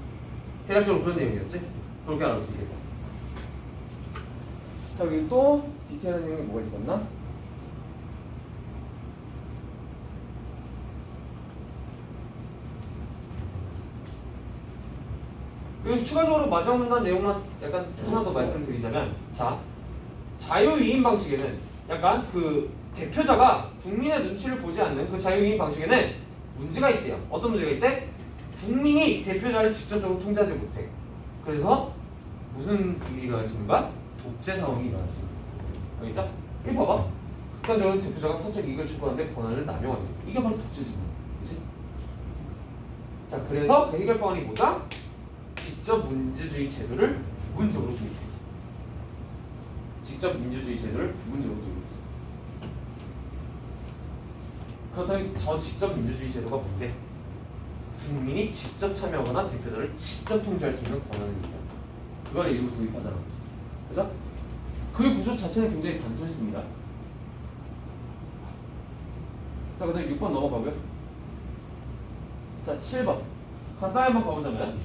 대략적으로 그런 내용이었지? 그렇게 알아볼 수 있겠다. 자, 여기 또 디테일한 내용이 뭐가 있었나? 그리고 추가적으로 마지막 문단 내용만 약간 하나 더 말씀드리자면, 자, 자유위임 방식에는 약간 그 대표자가 국민의 눈치를 보지 않는 그 자유위임 방식에는 문제가 있대요. 어떤 문제가 있대? 국민이 대표자를 직접적으로 통제하지 못해. 그래서 무슨 일이 일어날 수 있는가? 독재 상황이 일어날 수 있는 거야. 알겠죠? 이거 봐봐. 극단적으로 대표자가 사적 이익을 추구하는데 권한을 남용하는 거야. 이게 바로 독재지구나. 그치? 자, 그래서 그 해결 방안이 뭐다? 직접 민주주의 제도를 부분적으로 도입했어. 직접 민주주의 제도를 부분적으로 도입했어. 그렇다면 저 직접 민주주의 제도가 뭔데? 국민이 직접 참여하거나 대표자를 직접 통제할 수 있는 권한을 얘기합니다. 그걸 일부 도입하자는 거지. 그래서 그 구조 자체는 굉장히 단순했습니다. 자, 그 다음에 6번 넘어가고요. 자, 7번 간단히 한번 가보자면,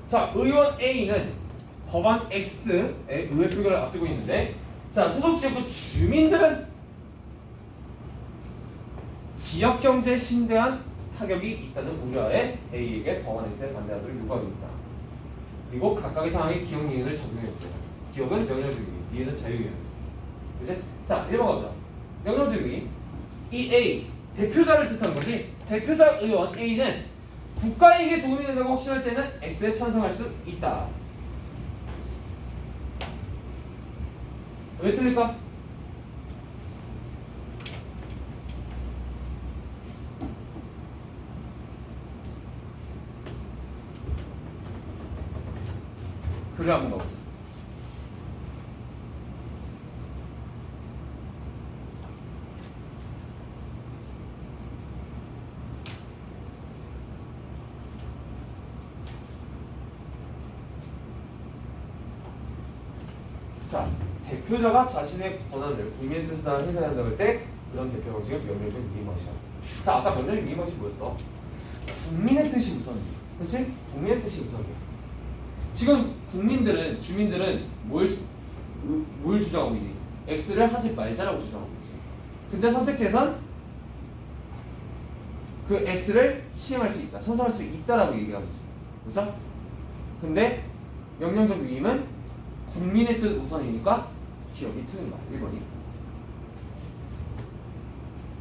자, 의원 A는 법안 X의 의회 표결을 앞두고 있는데, 자, 소속 지역구 주민들은 지역 경제에 심대한 타격이 있다는 우려하에 A에게 법안 X에 반대하도록 요구합니다. 그리고 각각의 상황에 기억 이행을 적용해보죠. 기억은 명령적 이행, 이행은 자유이행. 그치? 자, 1번 가보자. 명령적 이행. 이 A, 대표자를 뜻하는 거지. 대표자 의원 A는 국가에게 도움이 된다고 확신할 때는 X에 찬성할 수 있다. 왜 틀릴까? 글을 한번 가보자. 자, 대표자가 자신의 권한을 국민의 뜻에 따라 행사해야 한다고 할 때 그런 대표 방식은 명령적 위임 방식이야. 자, 아까 명령적 위임 방식이 뭐였어? 국민의 뜻이 우선이야. 그치? 국민의 뜻이 우선이야. 지금 국민들은, 주민들은 뭘 주장하고 있니? X를 하지 말자라고 주장하고 있지. 근데 선택지에선 그 X를 시행할 수 있다, 찬성할 수 있다라고 얘기하고 있어. 그죠? 근데 명령적 위임은 국민의 뜻 우선이니까 기억이 틀린 거야. 1번이.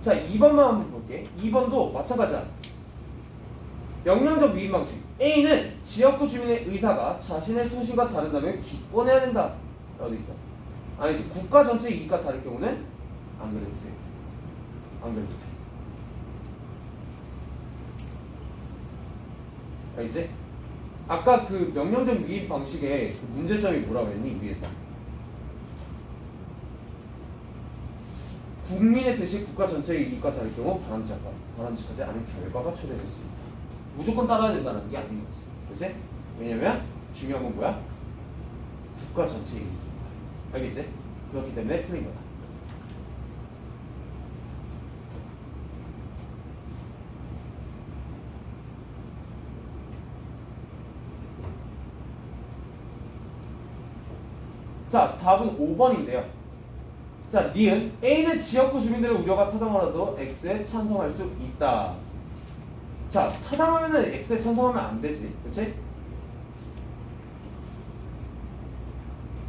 자, 2번만 한번 볼게. 2번도 마찬가지야. 명령적 위임 방식. A는 지역구 주민의 의사가 자신의 소신과 다른다면 기권해야 된다. 어디 있어? 아니지. 국가 전체 이익과 다를 경우는 안 그래도 돼. 안 그래도 돼. 알겠지? 아까 그 명령적 위임 방식의 그 문제점이 뭐라고 했니? 위에서 국민의 뜻이 국가 전체의 이익과 다를 경우 바람직하지 않은 결과가 초래될 수 있다. 무조건 따라야 된다는 게 아닌 거지. 그치? 왜냐면 중요한 건 뭐야? 국가 전체의 이익인 거야. 알겠지? 그렇기 때문에 틀린 거다. 자, 답은 5번인데요. 자, 니은 A는 지역구 주민들의 우려가 타당하더라도 X에 찬성할 수 있다. 자, 타당하면은 X에 찬성하면 안 되지. 그치?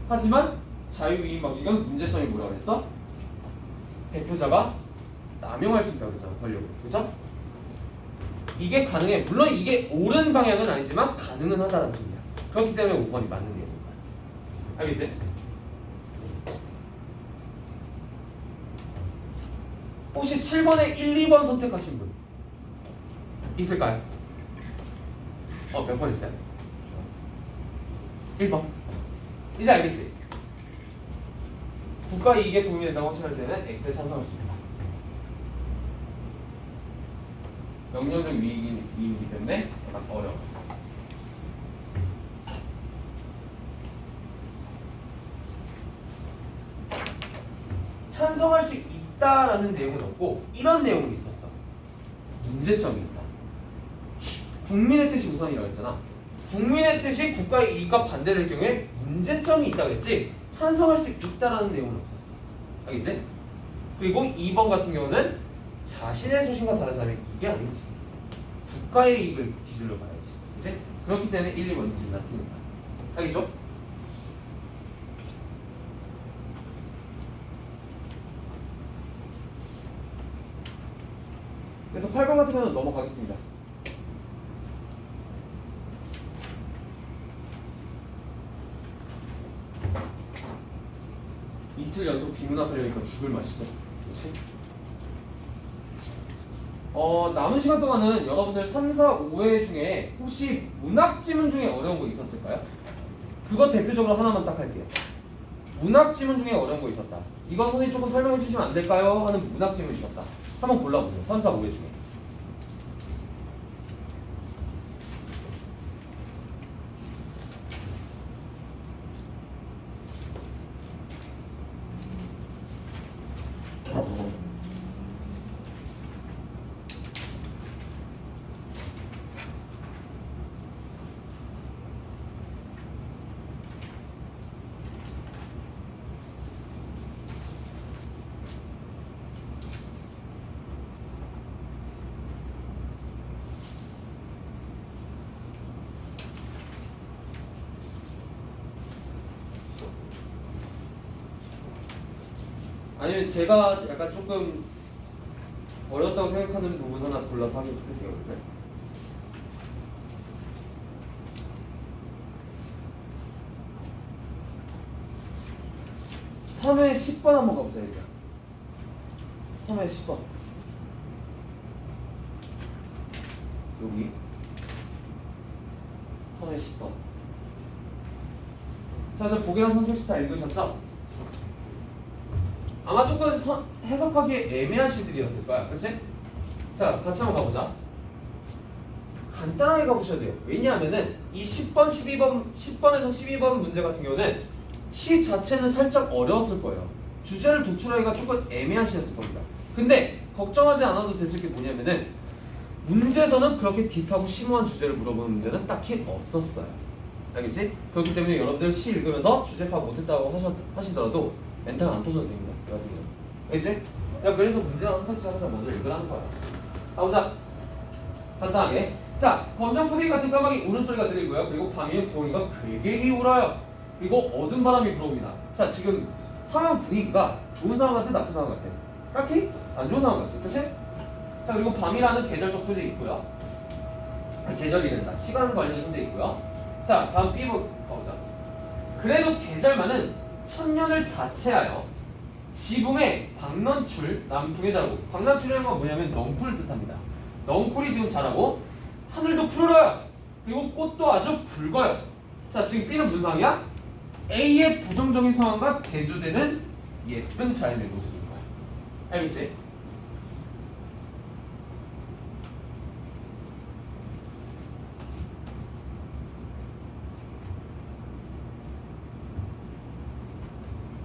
하지만 자유위임 방식은 문제점이 뭐라고 그랬어? 대표자가 남용할 수 있다고 그랬잖아, 권력을. 그죠? 이게 가능해. 물론 이게 옳은 방향은 아니지만 가능은 하다는 소리야. 그렇기 때문에 5번이 맞는 게 되는 거야. 알겠지? 혹시 7번에 1, 2번 선택하신 분 있을까요? 몇 번 있어요? 1번. 이제 알겠지? 국가 이익에 도움이 된다고 확신할 때는 X에 찬성할 수 있다. 명령적 위임이기 때문에 약간 어려워. 찬성할 수 있다라는 내용은 없고 이런 내용은 있었어. 문제점이 있다. 국민의 뜻이 우선이라고 했잖아. 국민의 뜻이 국가의 이익과 반대될 경우에 문제점이 있다고 했지 찬성할 수 있다라는 내용은 없었어. 알겠지? 그리고 2번 같은 경우는 자신의 소신과 다르다면 이게 아니지. 국가의 이익을 기준으로 봐야지. 이제 그렇기 때문에 1, 2번이 틀린 거야. 알겠죠? 그래서 8번 같은 경우는 넘어가겠습니다. 이틀 연속 비문합하려니까 죽을 맛이죠. 그렇지? 남은 시간 동안은 여러분들 3, 4, 5회 중에 혹시 문학 지문 중에 어려운 거 있었을까요? 그거 대표적으로 하나만 딱 할게요. 문학 지문 중에 어려운 거 있었다. 이거 선생님 조금 설명해 주시면 안 될까요? 하는 문학 지문 있었다. 한번 골라보세요. 3, 4, 5회 중에. 아니면 제가 약간 조금 어렵다고 생각하는 부분 하나 골라서 하면 좋겠네요. 이렇게. 3회 10번 한번 가보자. 일단 3회 10번 여기 3회 10번. 자, 이제 보기랑 선택지 다 읽으셨죠? 아마 조금 해석하기에 애매한 시들이었을 거야. 그치? 자, 같이 한번 가보자. 간단하게 가보셔야 돼요. 왜냐하면은 이 10번, 10번에서 12번 문제 같은 경우는 시 자체는 살짝 어려웠을 거예요. 주제를 도출하기가 조금 애매한 시였을 겁니다. 근데 걱정하지 않아도 됐을 게 뭐냐면은 문제에서는 그렇게 딥하고 심오한 주제를 물어보는 문제는 딱히 없었어요. 알겠지? 그렇기 때문에 여러분들 시 읽으면서 주제 파악 못했다고 하시더라도 멘탈 안 터져도 됩니다. 알겠지? 야, 그래서 문제랑 선택지 항상 먼저 읽으라는 거야. 가보자. 간단하게. 자, 검정 푸딩 같은 까마귀 우는 소리가 들리고요. 그리고 밤이면 부엉이가 괴괴히 울어요. 그리고 어두운 바람이 불어옵니다. 자, 지금 상황 분위기가 좋은 상황 같아, 나쁜 상황 같아? 딱히 안 좋은 상황 같지, 그치? 자, 그리고 밤이라는 계절적 소재 있고요. 계절이 된다. 시간 관련 소재 있고요. 자, 다음 B부 가보자. 그래도 계절만은 천년을 다 채하여 지붕에 박넌출, 남풍에 자라고. 박넌출이라는 건 뭐냐면 넝쿨을 뜻합니다. 넝쿨이 지금 자라고 하늘도 푸르러요. 그리고 꽃도 아주 붉어요. 자, 지금 B는 무슨 상황이야? A의 부정적인 상황과 대조되는 예쁜 자연의 모습인 거야. 알겠지?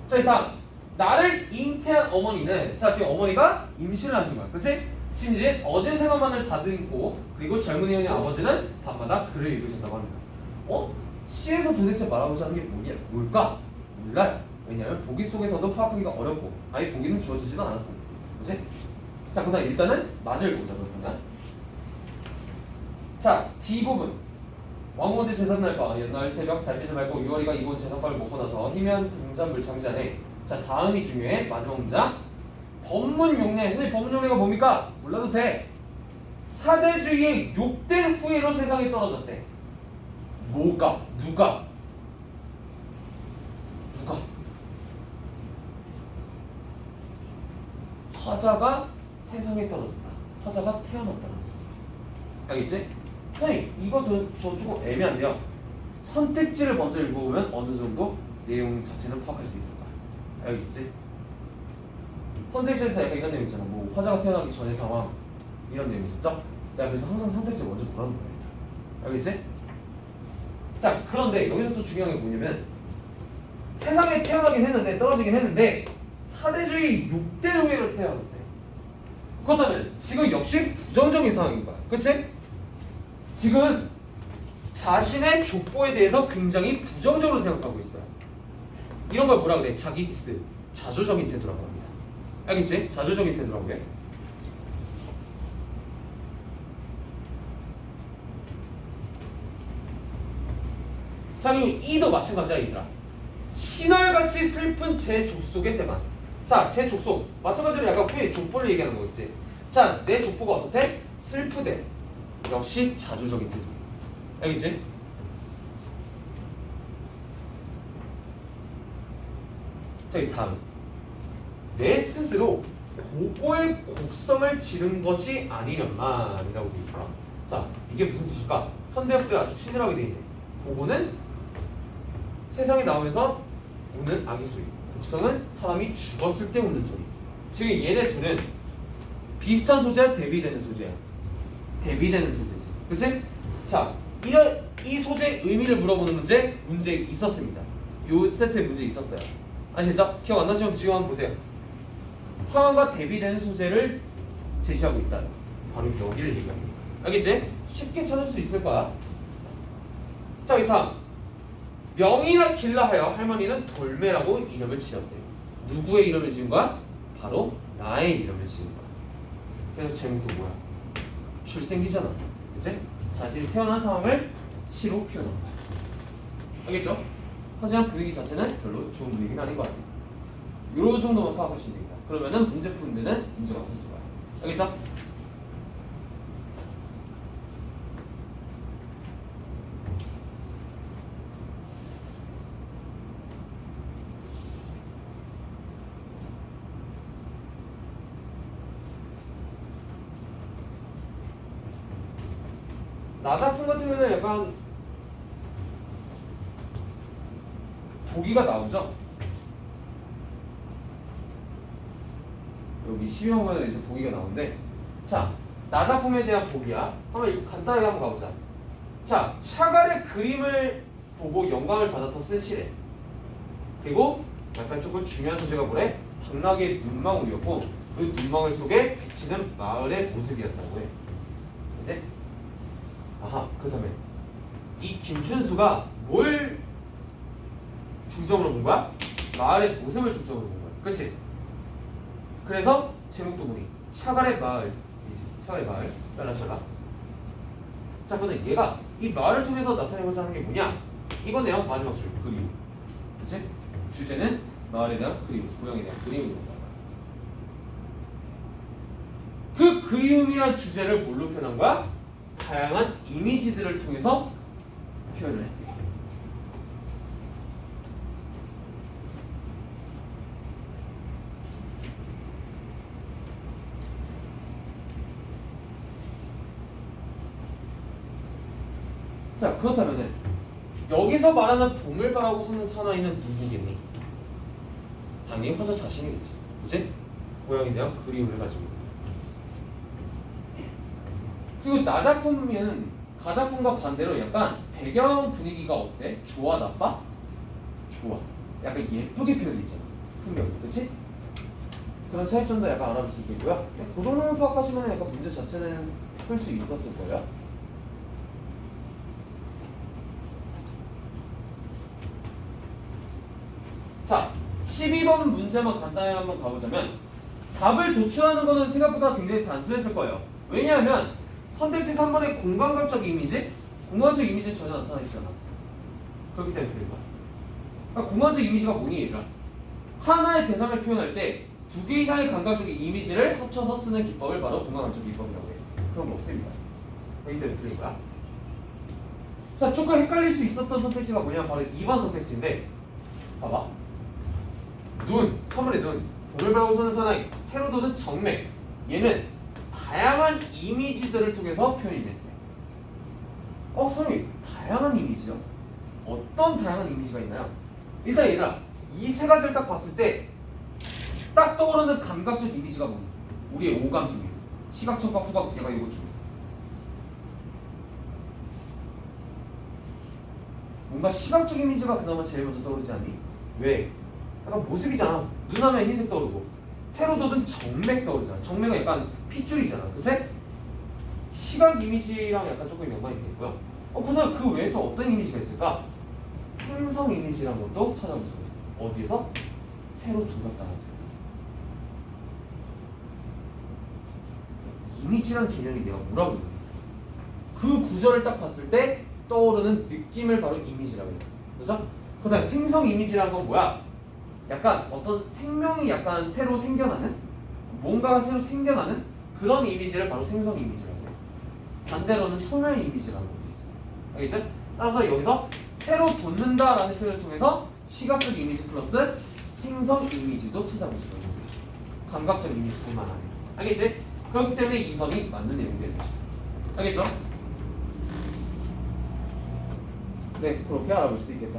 자, 다음. 나를 잉태한 어머니는, 자, 지금 어머니가 임신을 하신 거야. 그치? 지금 이제 어제 생활만을 다듬고, 그리고 젊은 의원의 아버지는 밤마다 글을 읽으셨다고 합니다. 시에서 도대체 말하고자 하는 게 뭘까? 몰라요. 왜냐하면 보기 속에서도 파악하기가 어렵고, 아예 보기는 주어지지도 않았고. 그치? 자, 그다음 일단은 맞을 보자, 그렇다면. 자, D부분. 왕후한테 제삿날 밤, 옛날 새벽 달빛을 밟고 6월이가 이번 제삿밥을 먹고 나서 희미한 등잔불 창자네. 자, 다음이 중요해. 마지막 문장. 법문 용례. 선생님, 법문 용례가 뭡니까? 몰라도 돼. 사대주의의 욕된 후예로 세상에 떨어졌대. 뭐가? 누가? 화자가 세상에 떨어졌다. 화자가 태어났다는 소리야. 알겠지? 선생님, 이거 저 조금 애매한데요. 선택지를 먼저 읽어보면 어느 정도 내용 자체는 파악할 수 있을 거야. 알겠지? 선택지에서 약간 이런 내용 있잖아. 뭐 화자가 태어나기 전의 상황 이런 내용 있었죠? 내가 그래서 항상 선택지 먼저 보라는 거야. 알겠지? 자, 그런데 여기서 또 중요한 게 뭐냐면 세상에 태어나긴 했는데 떨어지긴 했는데 사대주의 6대 노예를 태어났대. 그렇다면 지금 역시 부정적인 상황인 거야. 그치? 지금 자신의 족보에 대해서 굉장히 부정적으로 생각하고 있어요. 이런 걸 뭐라 그래? 자기 디스, 자조적인 태도라고 합니다. 알겠지? 자조적인 태도라고 해. 자, 그리고 이도 마찬가지야, 얘들아. 신월같이 슬픈 제 족속의 태반. 자, 제 족속. 마찬가지로 약간 후에 족보를 얘기하는 거겠지. 자, 내 족보가 어떻대? 슬프대. 역시 자조적인 태도. 알겠지? 자, 이 다음. 내 스스로 고고의 곡성을 지른 것이 아니련만이라고 돼 있어. 자, 이게 무슨 뜻일까? 현대어법에 아주 친절하게 돼 있네. 고고는 세상에 나오면서 우는 아기 소리. 곡성은 사람이 죽었을 때 우는 소리. 지금 얘네 둘은 비슷한 소재야, 대비되는 소재야. 대비되는 소재지. 그치? 자, 이 소재의 의미를 물어보는 문제 있었습니다. 요 세트에 문제 있었어요. 아시죠? 기억 안 나시면 지금 한번 보세요. 상황과 대비되는 소재를 제시하고 있다. 바로 여기를 얘기합니다. 알겠지? 쉽게 찾을 수 있을 거야. 자, 이 다음. 명이나 길라 하여 할머니는 돌매라고 이름을 지었대요. 누구의 이름을 지은 거야? 바로 나의 이름을 지은 거야. 그래서 제목도 뭐야? 출생기잖아. 그치? 자신이 태어난 상황을 시로 표현한 거야. 알겠죠? 하지만 분위기 자체는 별로 좋은 분위기는 아닌 것 같아요. 요 정도만 파악하시면 됩니다. 그러면은 문제 푸는 데는 문제가 없었을 거야. 알겠죠? 나작품 같은 경우는 약간 보기가 나오죠? 여기 12번에 이제 보기가 나오는데, 자, 나작품에 대한 보기야. 한번 이거 간단하게 한번 가보자. 자, 샤갈의 그림을 보고 영감을 받아서 쓴 시래. 그리고 약간 조금 중요한 소재가 뭐래? 당나귀의 눈망울이었고, 그 눈망울 속에 비치는 마을의 모습이었다고 해. 이제 아하, 그렇다면 이 김춘수가 뭘 중점으로 본 거야? 마을의 모습을 중점으로 본 거야. 그치? 그래서 제목도 보니 샤갈의 마을이지. 샤갈의 마을. 샬라샬라. 자, 근데 얘가 이 마을을 통해서 나타내고자 하는 게 뭐냐? 이거네요. 마지막 줄. 그리움. 그치? 주제는 마을에 대한 그리움, 고향에 대한 그리움이 된다. 그 그리움이란 주제를 뭘로 표현한 거야? 다양한 이미지들을 통해서 표현을 했대. 자, 그렇다면은 여기서 말하는 봄을 바라고 서는 사나이는 누구겠니? 당연히 화자 자신이겠지. 그치? 고향에 대한 그리움을 가지고. 그리고 나작품은 가작품과 반대로 약간 배경 분위기가 어때? 좋아, 나빠? 좋아. 약간 예쁘게 표현했잖아. 분명히. 그치? 그런 차이점도 약간 알아볼 수 있겠고요. 그 정도만 파악하시면 약간 문제 자체는 풀 수 있었을 거예요. 자, 12번 문제만 간단히 한번 가보자면 답을 도출하는 거는 생각보다 굉장히 단순했을 거예요. 왜냐하면 선택지 3번의 공간각적 이미지? 공간적 이미지는 전혀 나타나있잖아. 그렇기 때문에 그런 거야. 그러니까 공간적 이미지가 뭐니 얘들아? 하나의 대상을 표현할 때 두 개 이상의 감각적 이미지를 합쳐서 쓰는 기법을 바로 공간각적 기법이라고 해요. 그런 거 없습니다. 그렇기 때문에 그런 거야. 자, 조금 헷갈릴 수 있었던 선택지가 뭐냐? 바로 2번 선택지인데 봐봐. 눈, 선물의 눈, 봄을 바라고 서는 사나이, 새로 돋은 정맥. 얘는 다양한 이미지들을 통해서 표현이 됐대. 선생님, 다양한 이미지요? 어떤 다양한 이미지가 있나요? 일단 얘들아, 이 세 가지를 딱 봤을 때 딱 떠오르는 감각적 이미지가 뭐니? 우리의 오감 중에 시각, 청각, 후각, 얘가 이거 중에 뭔가 시각적 이미지가 그나마 제일 먼저 떠오르지 않니? 왜? 약간 모습이잖아. 눈하면 흰색 떠오르고 세로 돋은 정맥 떠오르잖아. 정맥은 약간 핏줄이잖아. 그치? 시각 이미지랑 약간 조금 연관이 돼 있고요. 그다음 그 외에 또 어떤 이미지가 있을까? 생성 이미지라는 것도 찾아볼 수가 있어. 어디에서? 세로 돋았다는 되어 있어. 이미지란 개념이 내가 뭐라고 했냐? 그 구절을 딱 봤을 때 떠오르는 느낌을 바로 이미지라고 했죠. 그죠? 그 다음에 생성 이미지라는 건 뭐야? 약간 어떤 생명이 약간 새로 생겨나는? 뭔가가 새로 생겨나는 그런 이미지를 바로 생성 이미지라고 해요. 반대로는 소멸 이미지라는 것도 있어요. 알겠죠? 따라서 여기서 새로 돋는다라는 표현을 통해서 시각적 이미지 플러스 생성 이미지도 찾아볼 수가 있는 거예요. 감각적 이미지뿐만 아니라. 알겠지? 그렇기 때문에 2번이 맞는 내용이 되는 것이죠. 알겠죠? 네, 그렇게 알아볼 수 있겠다.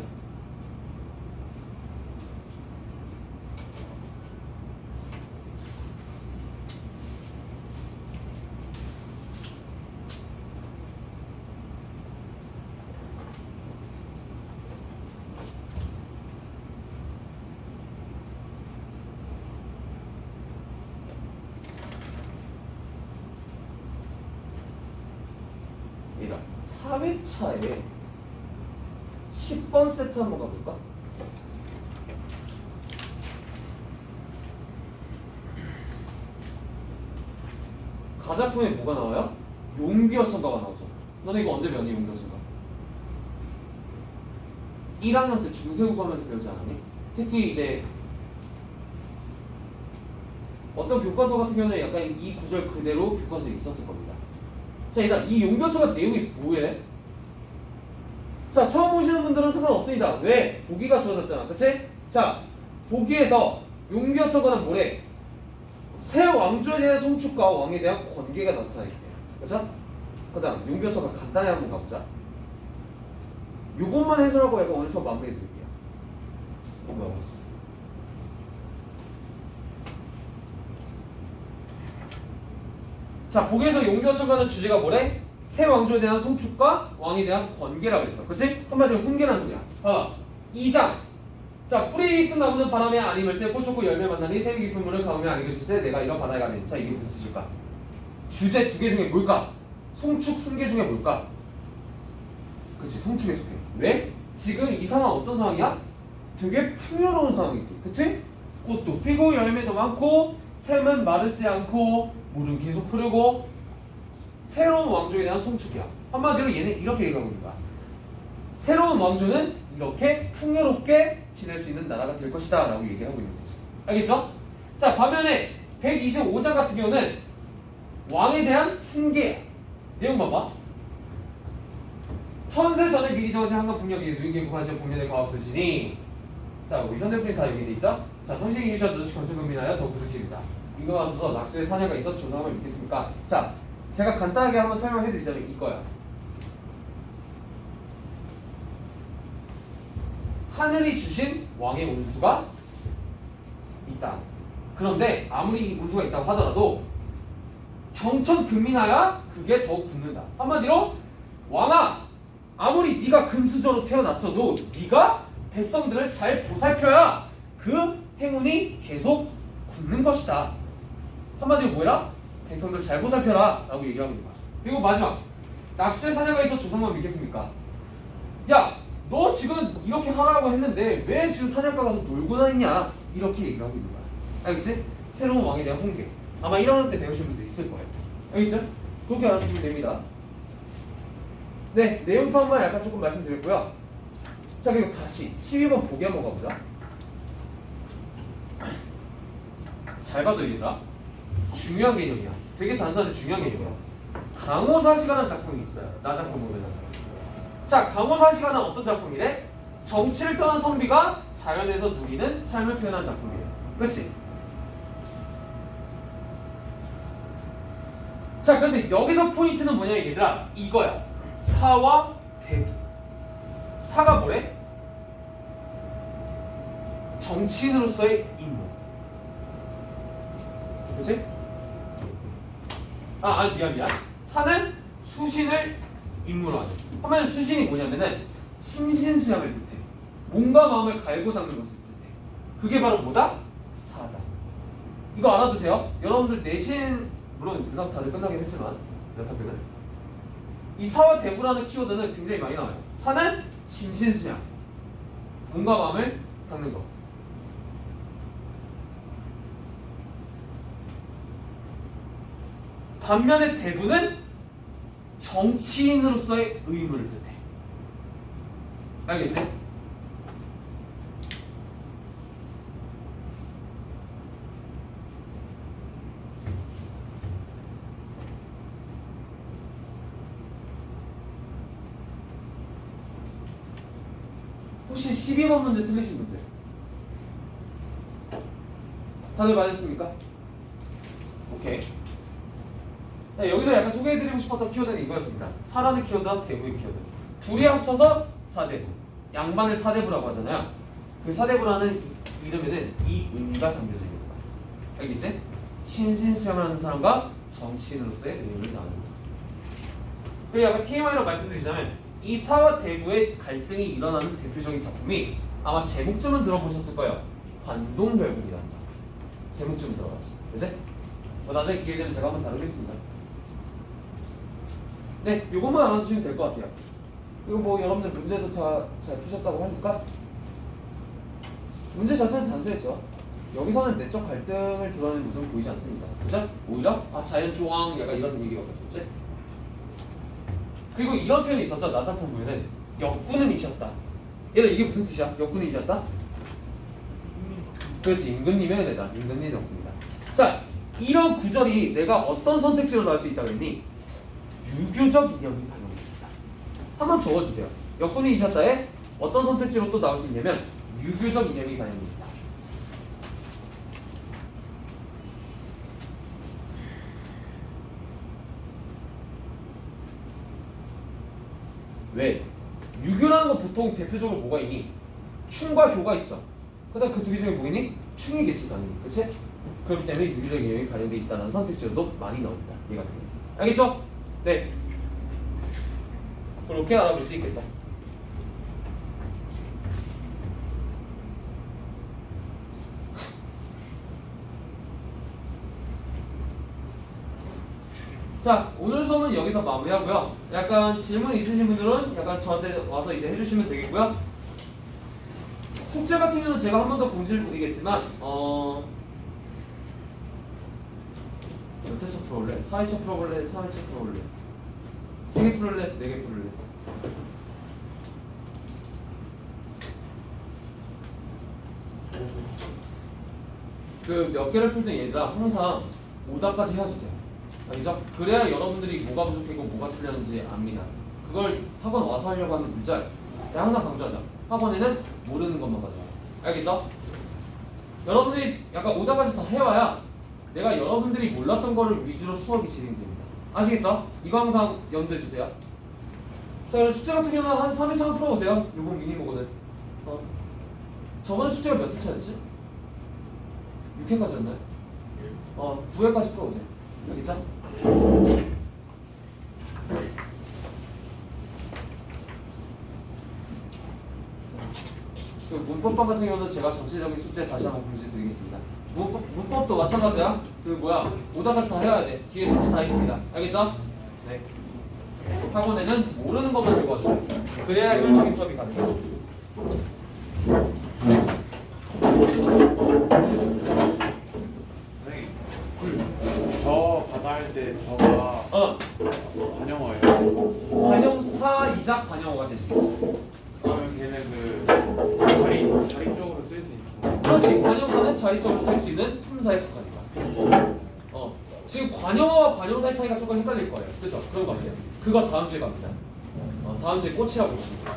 이런 4회차에 10번 세트 한번 가볼까? 가작품에 뭐가 나와요? 용비어천가가 나오죠. 너네 이거 언제 배웠니? 용비어천가 1학년 때 중세국어 하면서 배우지 않았니? 특히 이제 어떤 교과서 같은 경우는 약간 이 구절 그대로 교과서에 있었을 겁니다. 자, 일단 이 용비어천가 내용이 뭐해? 자, 처음 보시는 분들은 상관없습니다. 왜? 보기가 주어졌잖아. 그치? 자, 보기에서 용비어천가는 뭐래? 새 왕조에 대한 송축과 왕에 대한 관계가 나타나 있대요. 그쵸? 그 다음 용비어천가 간단히 한번 가보자. 요것만 해설하고 약간 오늘 수업 마무리해 드릴게요. 뭐야? 자, 보기에서 용비어천가는 주제가 뭐래? 새 왕조에 대한 송축과 왕에 대한 관계라고 했어. 그치? 한마디로 훈계라는 소리야. 2장. 자, 뿌리 뜬 나무는 바람에 아니면서 꽃 좋고 열매 만나니 샘이 깊은 물을 가으면 안 익으실세 내가 이런 바다에 가니. 자, 이게 무슨 뜻일까? 주제 두 개 중에 뭘까? 송축, 훈계 중에 뭘까? 그치, 송축에 속해. 왜? 지금 이 상황 어떤 상황이야? 되게 풍요로운 상황이지. 그치? 꽃도 피고 열매도 많고 샘은 마르지 않고 물은 계속 흐르고 새로운 왕조에 대한 송축이야. 한마디로 얘는 이렇게 얘기하고 있는 거야. 새로운 왕조는 이렇게 풍요롭게 지낼 수 있는 나라가 될 것이다 라고 얘기하고 있는 거지. 알겠죠? 자, 반면에 125장 같은 경우는 왕에 대한 훈계야. 내용 봐봐. 천세 전에 미리 정하신 한강 풍력이 누인계국 하시어 복년의 과업 쓰시니. 자, 우리 현대분이 다 여기 돼 있죠? 자, 성신이 이셔 너시 건축금이나여 더 부르십니다. 이거 가서 낙수의 사녀가 있어 조상을 믿겠습니까? 자, 제가 간단하게 한번 설명해 드리자면 이거야. 하늘이 주신 왕의 운수가 있다. 그런데 아무리 이 운수가 있다고 하더라도 경천금이나야 그게 더욱 굳는다. 한마디로 왕아, 아무리 네가 금수저로 태어났어도 네가 백성들을 잘 보살펴야 그 행운이 계속 굳는 것이다. 한마디로 뭐라? 백성들 잘 보살펴라 라고 얘기하고 있는 거야. 그리고 마지막, 낙수의 사녀가 있어 조상만 믿겠습니까? 야, 너 지금 이렇게 하라고 했는데 왜 지금 사냥가 가서 놀고 다니냐? 이렇게 얘기하고 있는 거야. 알겠지? 새로운 왕에 대한 훈계. 아마 1학년 때 배우신 분들 있을 거예요. 알겠죠? 그렇게 알아두시면 됩니다. 네, 내용판만 약간 조금 말씀드렸고요. 자, 그리고 다시 12번 보기 한번 가보자. 잘 봐도 얘들아, 중요한 개념이야. 되게 단순한데 중요한 개념이야. 강호사시가라는 작품이 있어요. 나 작품 보면. 자, 강호사시가는 어떤 작품이래? 정치를 떠난 선비가 자연에서 누리는 삶을 표현한 작품이에요. 그렇지? 자, 그런데 여기서 포인트는 뭐냐 얘들아, 이거야. 사와 대비. 사가 뭐래? 정치인으로서의 임무. 그치? 미안. 사는 수신을 임무로 하죠. 한마디로 수신이 뭐냐면은 심신수양을 뜻해. 몸과 마음을 갈고 닦는 것을 뜻해. 그게 바로 뭐다? 이거 알아두세요. 여러분들 내신 물론 그다음 다들 끝나긴 했지만 대학교는 이 사와 대구라는 키워드는 굉장히 많이 나와요. 사는 심신수양, 몸과 마음을 닦는 거. 반면에 대구는 정치인으로서의 의무를 뜻해. 알겠지? 혹시 12번 문제 틀리신 분들? 다들 맞았습니까? 오케이. 자, 여기서 약간 소개해드리고 싶었던 키워드는 이거였습니다. 사라는 키워드와 대구의 키워드. 둘이 합쳐서 사대부. 양반을 사대부라고 하잖아요. 그 사대부라는 이름에는 이 의미가 담겨져 있는 거야. 알겠지? 신신수양을 하는 사람과 정치인으로서의 의미를 담는 거야. 그리고 약간 TMI로 말씀드리자면 이 사와 대구의 갈등이 일어나는 대표적인 작품이 아마 제목쯤은 들어보셨을 거예요. 관동별국이라는 작품. 제목쯤은 들어봤지. 그치? 나중에 기회 되면 제가 한번 다루겠습니다. 네, 요것만 알아두시면 될 것 같아요. 그리고 뭐 여러분들 문제도 잘 푸셨다고 하니까 문제 자체는 단순했죠. 여기서는 내적 갈등을 드러내는 모습을 보이지 않습니다. 그죠? 오히려 자연조항 약간 이런 얘기가 없겠지? 그리고 이런 표현이 있었죠. 나작품 보면은 역군은 이셨다. 얘들 이게 무슨 뜻이야? 역군은 이셨다? 그렇지, 임금님의 은혜다. 임금님의 덕분이다. 자, 이런 구절이 내가 어떤 선택지로 나올 수 있다고 했니? 유교적 이념이 반영됩니다. 한번 적어주세요. 역군이 이셨다에 어떤 선택지로 또 나올 수 있냐면 유교적 이념이 반영됩니다. 왜? 유교라는 건 보통 대표적으로 뭐가 있니? 충과 효가 있죠. 그다음 그 두 개 중에 뭐겠니? 충이겠지 당연히. 그치? 그렇기 때문에 유교적 이념이 발현되어 있다는 선택지로도 많이 나옵니다. 얘 같은 경우. 알겠죠? 네. 그렇게 알아볼 수 있겠다. 자, 오늘 수업은 여기서 마무리하고요. 약간 질문 있으신 분들은 약간 저한테 와서 이제 해주시면 되겠고요. 숙제 같은 경우는 제가 한 번 더 공지를 드리겠지만 몇 회차 풀어볼래? 4회차 풀어볼래? 4회차 풀어볼래? 3개 풀을래? 4개 풀을래? 그 몇 개를 풀 때 얘들아 항상 오답까지 해주세요. 알겠죠? 그래야 여러분들이 뭐가 부족했고 뭐가 틀렸는지 압니다. 그걸 학원 와서 하려고 하면 늦어요. 내가 항상 강조하자. 학원에는 모르는 것만 가져와. 알겠죠? 여러분들이 약간 오답까지 다 해와야 내가 여러분들이 몰랐던 거를 위주로 수업이 진행됩니다. 아시겠죠? 이거 항상 염두해 주세요. 자, 그럼 숙제 같은 경우는 한 3회차만 풀어보세요. 요번 미니모거든. 저번에 숙제가 몇 회차였지? 6회까지였나요? 9회까지 풀어보세요. 알겠죠? 그 문법방 같은 경우는 제가 전체적인 숙제 다시 한번 공지드리겠습니다. 문법도 마찬가지야. 그 뭐야 오답까지 다 해야 돼. 뒤에 답지 다 있습니다. 알겠죠? 네. 학원에는 모르는 것만 들고 왔죠. 그래야 효율적인 수업이 가능해요. 저 바다 할 때 저가 관영어예요. 관용사이자 관용어가 될 수 있어. 그러면 걔는 그 자리 쪽으로 쓸 수 있고. 그렇지. 관용사는 자리적으로 쓸 수 있는 품사에 속하니까. 지금 관용어와 관용사의 차이가 조금 헷갈릴 거예요. 그래서 그런 거 같아요. 그거 다음 주에 갑니다. 다음 주에 꽃이라고 보십니다.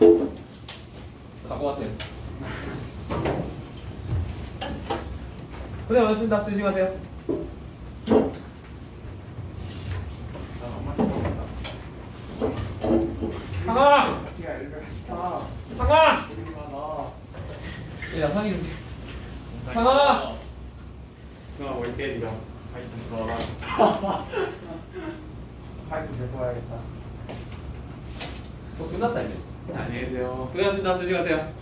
각오하세요. 고생 많습니다. 조심히 가세요. 상아! 같이 가, 일단 같이 가. 상아! 우리 많아. 야, 상이 좀. 상아! 승아 뭘 때리라. 파이썬 들어와라. 파이썬 데리고 와야겠다. 수업 끝났다 이제. 안녕히 계세요. 고생하셨습니다. 조심히 가세요.